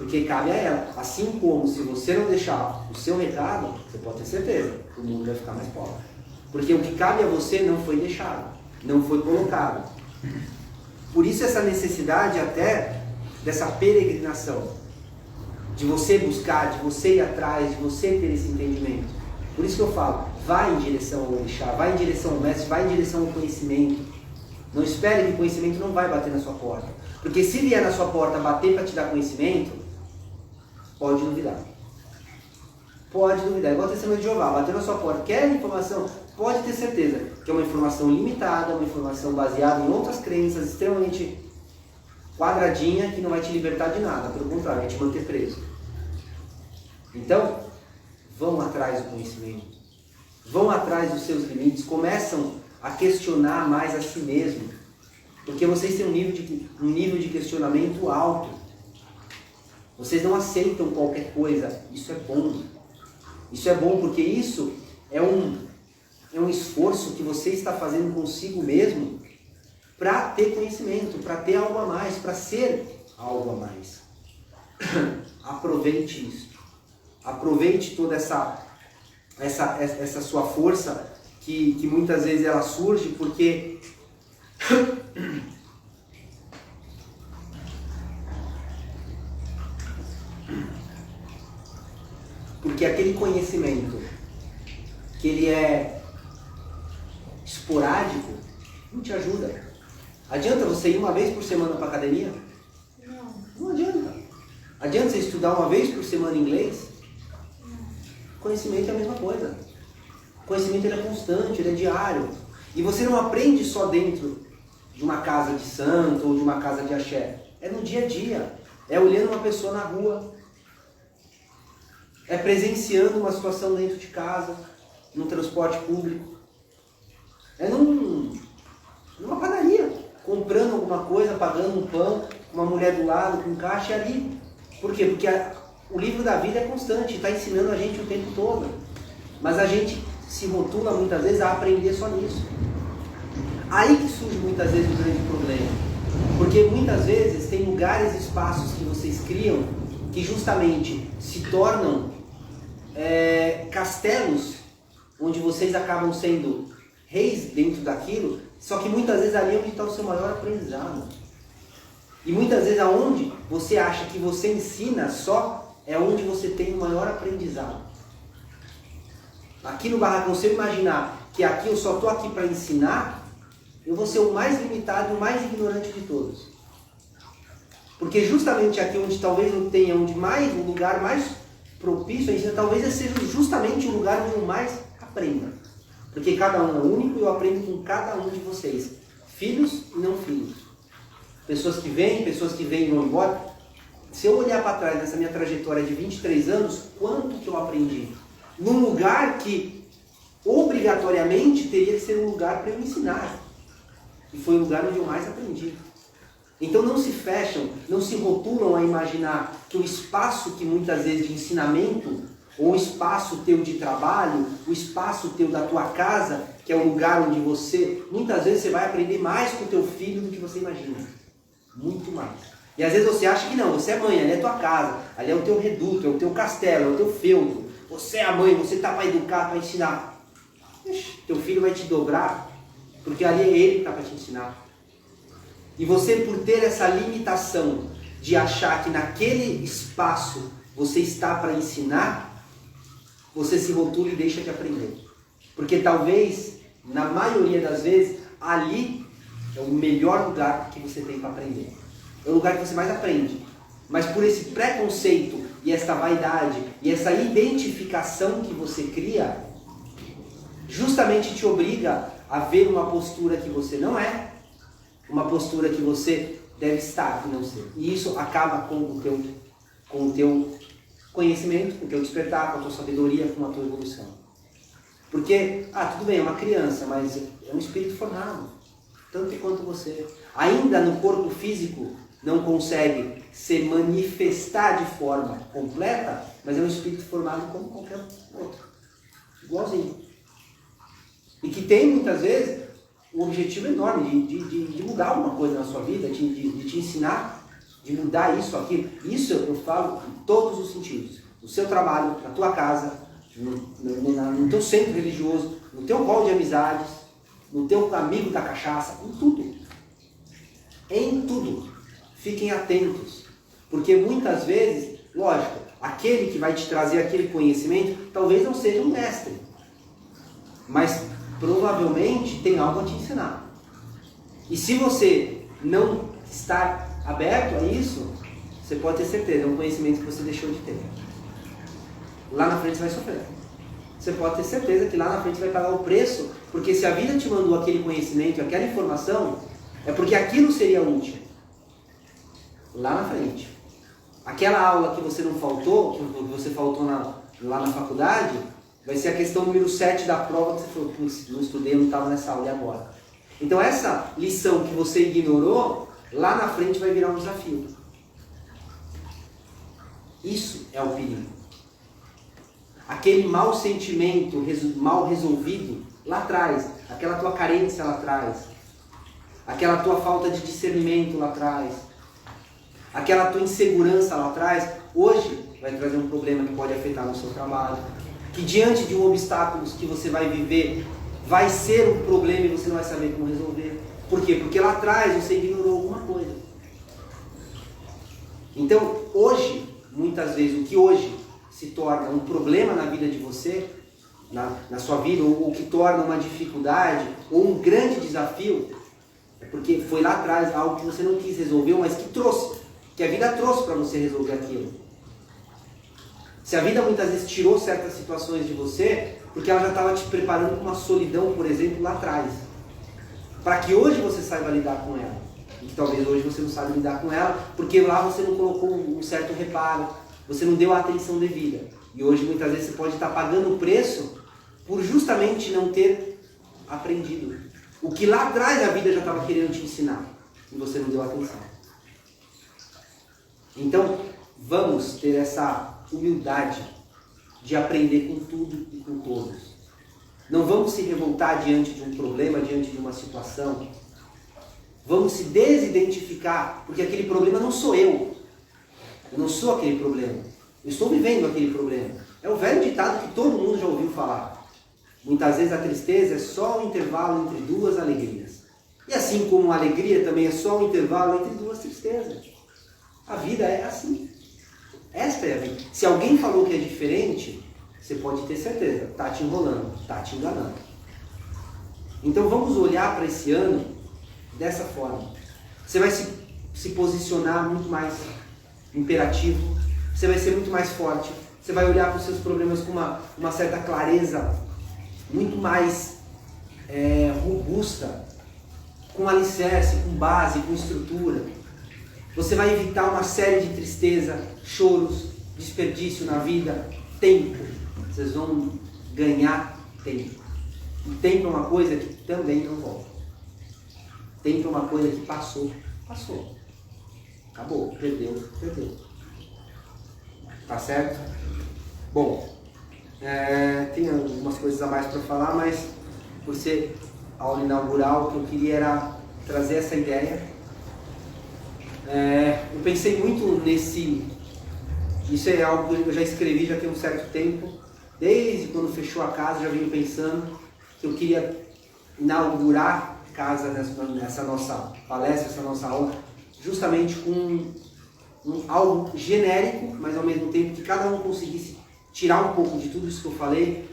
Porque cabe a ela. Assim como se você não deixar o seu recado, você pode ter certeza, o mundo vai ficar mais pobre. Porque o que cabe a você não foi deixado, não foi colocado. Por isso essa necessidade até dessa peregrinação, de você buscar, de você ir atrás, de você ter esse entendimento. Por isso que eu falo, vai em direção ao orixá, vai em direção ao mestre, vai em direção ao conhecimento. Não espere que o conhecimento não vai bater na sua porta. Porque se vier na sua porta bater para te dar conhecimento, pode duvidar. Pode duvidar. Igual o testemunho de Jeová, bateu na sua porta, quer informação? Pode ter certeza que é uma informação limitada, uma informação baseada em outras crenças, extremamente quadradinha, que não vai te libertar de nada. Pelo contrário, vai te manter preso. Então, vão atrás do conhecimento. Vão atrás dos seus limites. Começam a questionar mais a si mesmo. Porque vocês têm um nível de questionamento alto. Vocês não aceitam qualquer coisa. Isso é bom. Isso é bom porque isso é um esforço que você está fazendo consigo mesmo para ter conhecimento, para ter algo a mais, para ser algo a mais. Aproveite isso. Aproveite toda essa sua força que muitas vezes ela surge porque aquele conhecimento que ele é esporádico não te ajuda. Adianta você ir uma vez por semana para a academia? Não adianta. Adianta você estudar uma vez por semana inglês? Conhecimento é a mesma coisa. O conhecimento ele é constante, ele é diário. E você não aprende só dentro de uma casa de santo ou de uma casa de axé. É no dia a dia. É olhando uma pessoa na rua. É presenciando uma situação dentro de casa, no transporte público. É numa padaria, comprando alguma coisa, pagando um pão, uma mulher do lado, com um caixa ali. Por quê? Porque o livro da vida é constante, está ensinando a gente o tempo todo. Mas a gente se rotula muitas vezes a aprender só nisso. Aí que surge muitas vezes o grande problema. Porque muitas vezes tem lugares e espaços que vocês criam que justamente se tornam castelos, onde vocês acabam sendo reis dentro daquilo, só que muitas vezes ali é onde está o seu maior aprendizado. E muitas vezes aonde você acha que você ensina só, é onde você tem o maior aprendizado. Aqui no Barracão, se eu imaginar que aqui eu só estou aqui para ensinar, eu vou ser o mais limitado e o mais ignorante de todos. Porque justamente aqui onde talvez eu tenha o lugar mais propício a ensinar, talvez esse seja justamente o lugar onde eu mais aprenda. Porque cada um é único e eu aprendo com cada um de vocês. Filhos e não filhos. Pessoas que vêm e vão embora. Se eu olhar para trás nessa minha trajetória de 23 anos, quanto que eu aprendi? Num lugar que obrigatoriamente teria que ser um lugar para eu ensinar. E foi o lugar onde eu mais aprendi. Então não se fecham, não se rotulam a imaginar que o espaço que muitas vezes de ensinamento, ou o espaço teu de trabalho, o espaço teu da tua casa, que é o lugar onde muitas vezes você vai aprender mais com o teu filho do que você imagina. Muito mais. E às vezes você acha que não, você é mãe, ali é tua casa, ali é o teu reduto, é o teu castelo, é o teu feudo. Você é a mãe, você está para educar, para ensinar. Teu filho vai te dobrar, porque ali é ele que está para te ensinar. E você, por ter essa limitação de achar que naquele espaço você está para ensinar, você se rotula e deixa de aprender. Porque talvez, na maioria das vezes, ali é o melhor lugar que você tem para aprender. É o lugar que você mais aprende. Mas por esse preconceito e essa vaidade e essa identificação que você cria, justamente te obriga a ver uma postura que você não é, uma postura que você deve estar e não ser. E isso acaba com o teu conhecimento, com o teu despertar, com a tua sabedoria, com a tua evolução. Porque, tudo bem, é uma criança, mas é um espírito formado, tanto quanto você. Ainda no corpo físico não consegue se manifestar de forma completa, mas é um espírito formado como qualquer outro. Igualzinho. E que tem, muitas vezes, um objetivo enorme de mudar alguma coisa na sua vida, de te ensinar de mudar isso, aquilo. Isso eu falo em todos os sentidos. No seu trabalho, na tua casa, no teu centro religioso, no teu hall de amizades, no teu amigo da cachaça, em tudo. Em tudo. Fiquem atentos. Porque muitas vezes, lógico, aquele que vai te trazer aquele conhecimento, talvez não seja um mestre. Mas provavelmente tem algo a te ensinar. E se você não estar aberto a isso, você pode ter certeza, é um conhecimento que você deixou de ter. Lá na frente você vai sofrer. Você pode ter certeza que lá na frente você vai pagar o preço, porque se a vida te mandou aquele conhecimento, aquela informação, é porque aquilo seria útil. Lá na frente. Aquela aula que você não faltou, que você faltou lá na faculdade, vai ser a questão número 7 da prova que você falou, não estudei, eu não estava nessa aula, e agora? Então essa lição que você ignorou, lá na frente vai virar um desafio. Isso é o perigo. Aquele mau sentimento, mal resolvido, lá atrás, aquela tua carência lá atrás, aquela tua falta de discernimento lá atrás, aquela tua insegurança lá atrás, hoje vai trazer um problema que pode afetar no seu trabalho, que diante de um obstáculo que você vai viver, vai ser um problema e você não vai saber como resolver. Por quê? Porque lá atrás você ignorou alguma coisa. Então, hoje, muitas vezes, o que hoje se torna um problema na vida de você, na sua vida, ou o que torna uma dificuldade, ou um grande desafio, é porque foi lá atrás algo que você não quis resolver, mas que trouxe, que a vida trouxe para você resolver aquilo. Se a vida muitas vezes tirou certas situações de você, porque ela já estava te preparando para uma solidão, por exemplo, lá atrás. Para que hoje você saiba lidar com ela. E que talvez hoje você não saiba lidar com ela, porque lá você não colocou um certo reparo, você não deu a atenção devida. E hoje muitas vezes você pode estar pagando o preço por justamente não ter aprendido. O que lá atrás a vida já estava querendo te ensinar. E você não deu atenção. Então, vamos ter essa humildade de aprender com tudo e com todos. Não vamos se revoltar diante de um problema, diante de uma situação. Vamos se desidentificar, porque aquele problema não sou eu. Eu não sou aquele problema. Eu estou vivendo aquele problema. É o velho ditado que todo mundo já ouviu falar. Muitas vezes a tristeza é só um intervalo entre duas alegrias. E assim como a alegria também é só um intervalo entre duas tristezas. A vida é assim. Esta é a vida. Se alguém falou que é diferente, você pode ter certeza, está te enrolando, está te enganando. Então vamos olhar para esse ano dessa forma. Você vai se posicionar muito mais imperativo, você vai ser muito mais forte, você vai olhar para os seus problemas com uma certa clareza, muito mais robusta, com alicerce, com base, com estrutura. Você vai evitar uma série de tristeza, choros, desperdício na vida, tempo. Vocês vão ganhar tempo. E tempo é uma coisa que também não volta. Tempo é uma coisa que passou. Acabou, perdeu. Tá certo? Bom, tem algumas coisas a mais para falar, mas por ser aula inaugural, o que eu queria era trazer essa ideia. Eu pensei muito nesse... Isso é algo que eu já escrevi já tem um certo tempo. Desde quando fechou a casa, já venho pensando que eu queria inaugurar a casa nessa nossa palestra, essa nossa aula, justamente com algo genérico, mas ao mesmo tempo que cada um conseguisse tirar um pouco de tudo isso que eu falei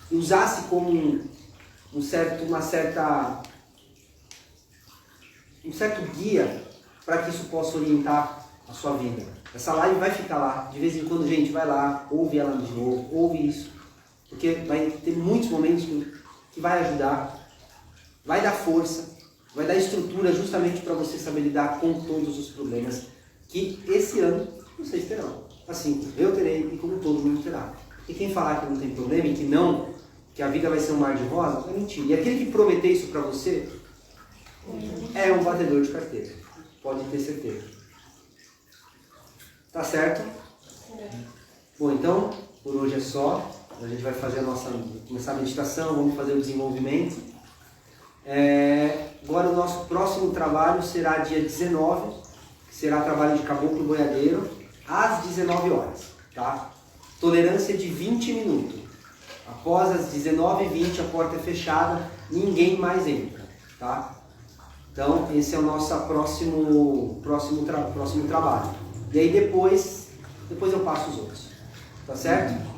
e usasse como um certo guia para que isso possa orientar a sua vida. Essa live vai ficar lá, de vez em quando, gente, vai lá, ouve ela de novo, ouve isso, porque vai ter muitos momentos que vai ajudar, vai dar força, vai dar estrutura justamente para você saber lidar com todos os problemas que esse ano vocês terão. Assim como eu terei e como todo mundo terá. E quem falar que não tem problema e que a vida vai ser um mar de rosas, é mentira. E aquele que prometer isso para você é um batedor de carteira. Pode ter certeza. Tá certo? Bom, então, por hoje é só. A gente vai fazer começar a meditação, vamos fazer o desenvolvimento. Agora o nosso próximo trabalho será dia 19. que será trabalho de caboclo boiadeiro, às 19 horas, tá? Tolerância de 20 minutos. Após as 19h20 a porta é fechada, ninguém mais entra, tá? Então esse é o nosso próximo trabalho. E aí depois eu passo os outros, tá certo?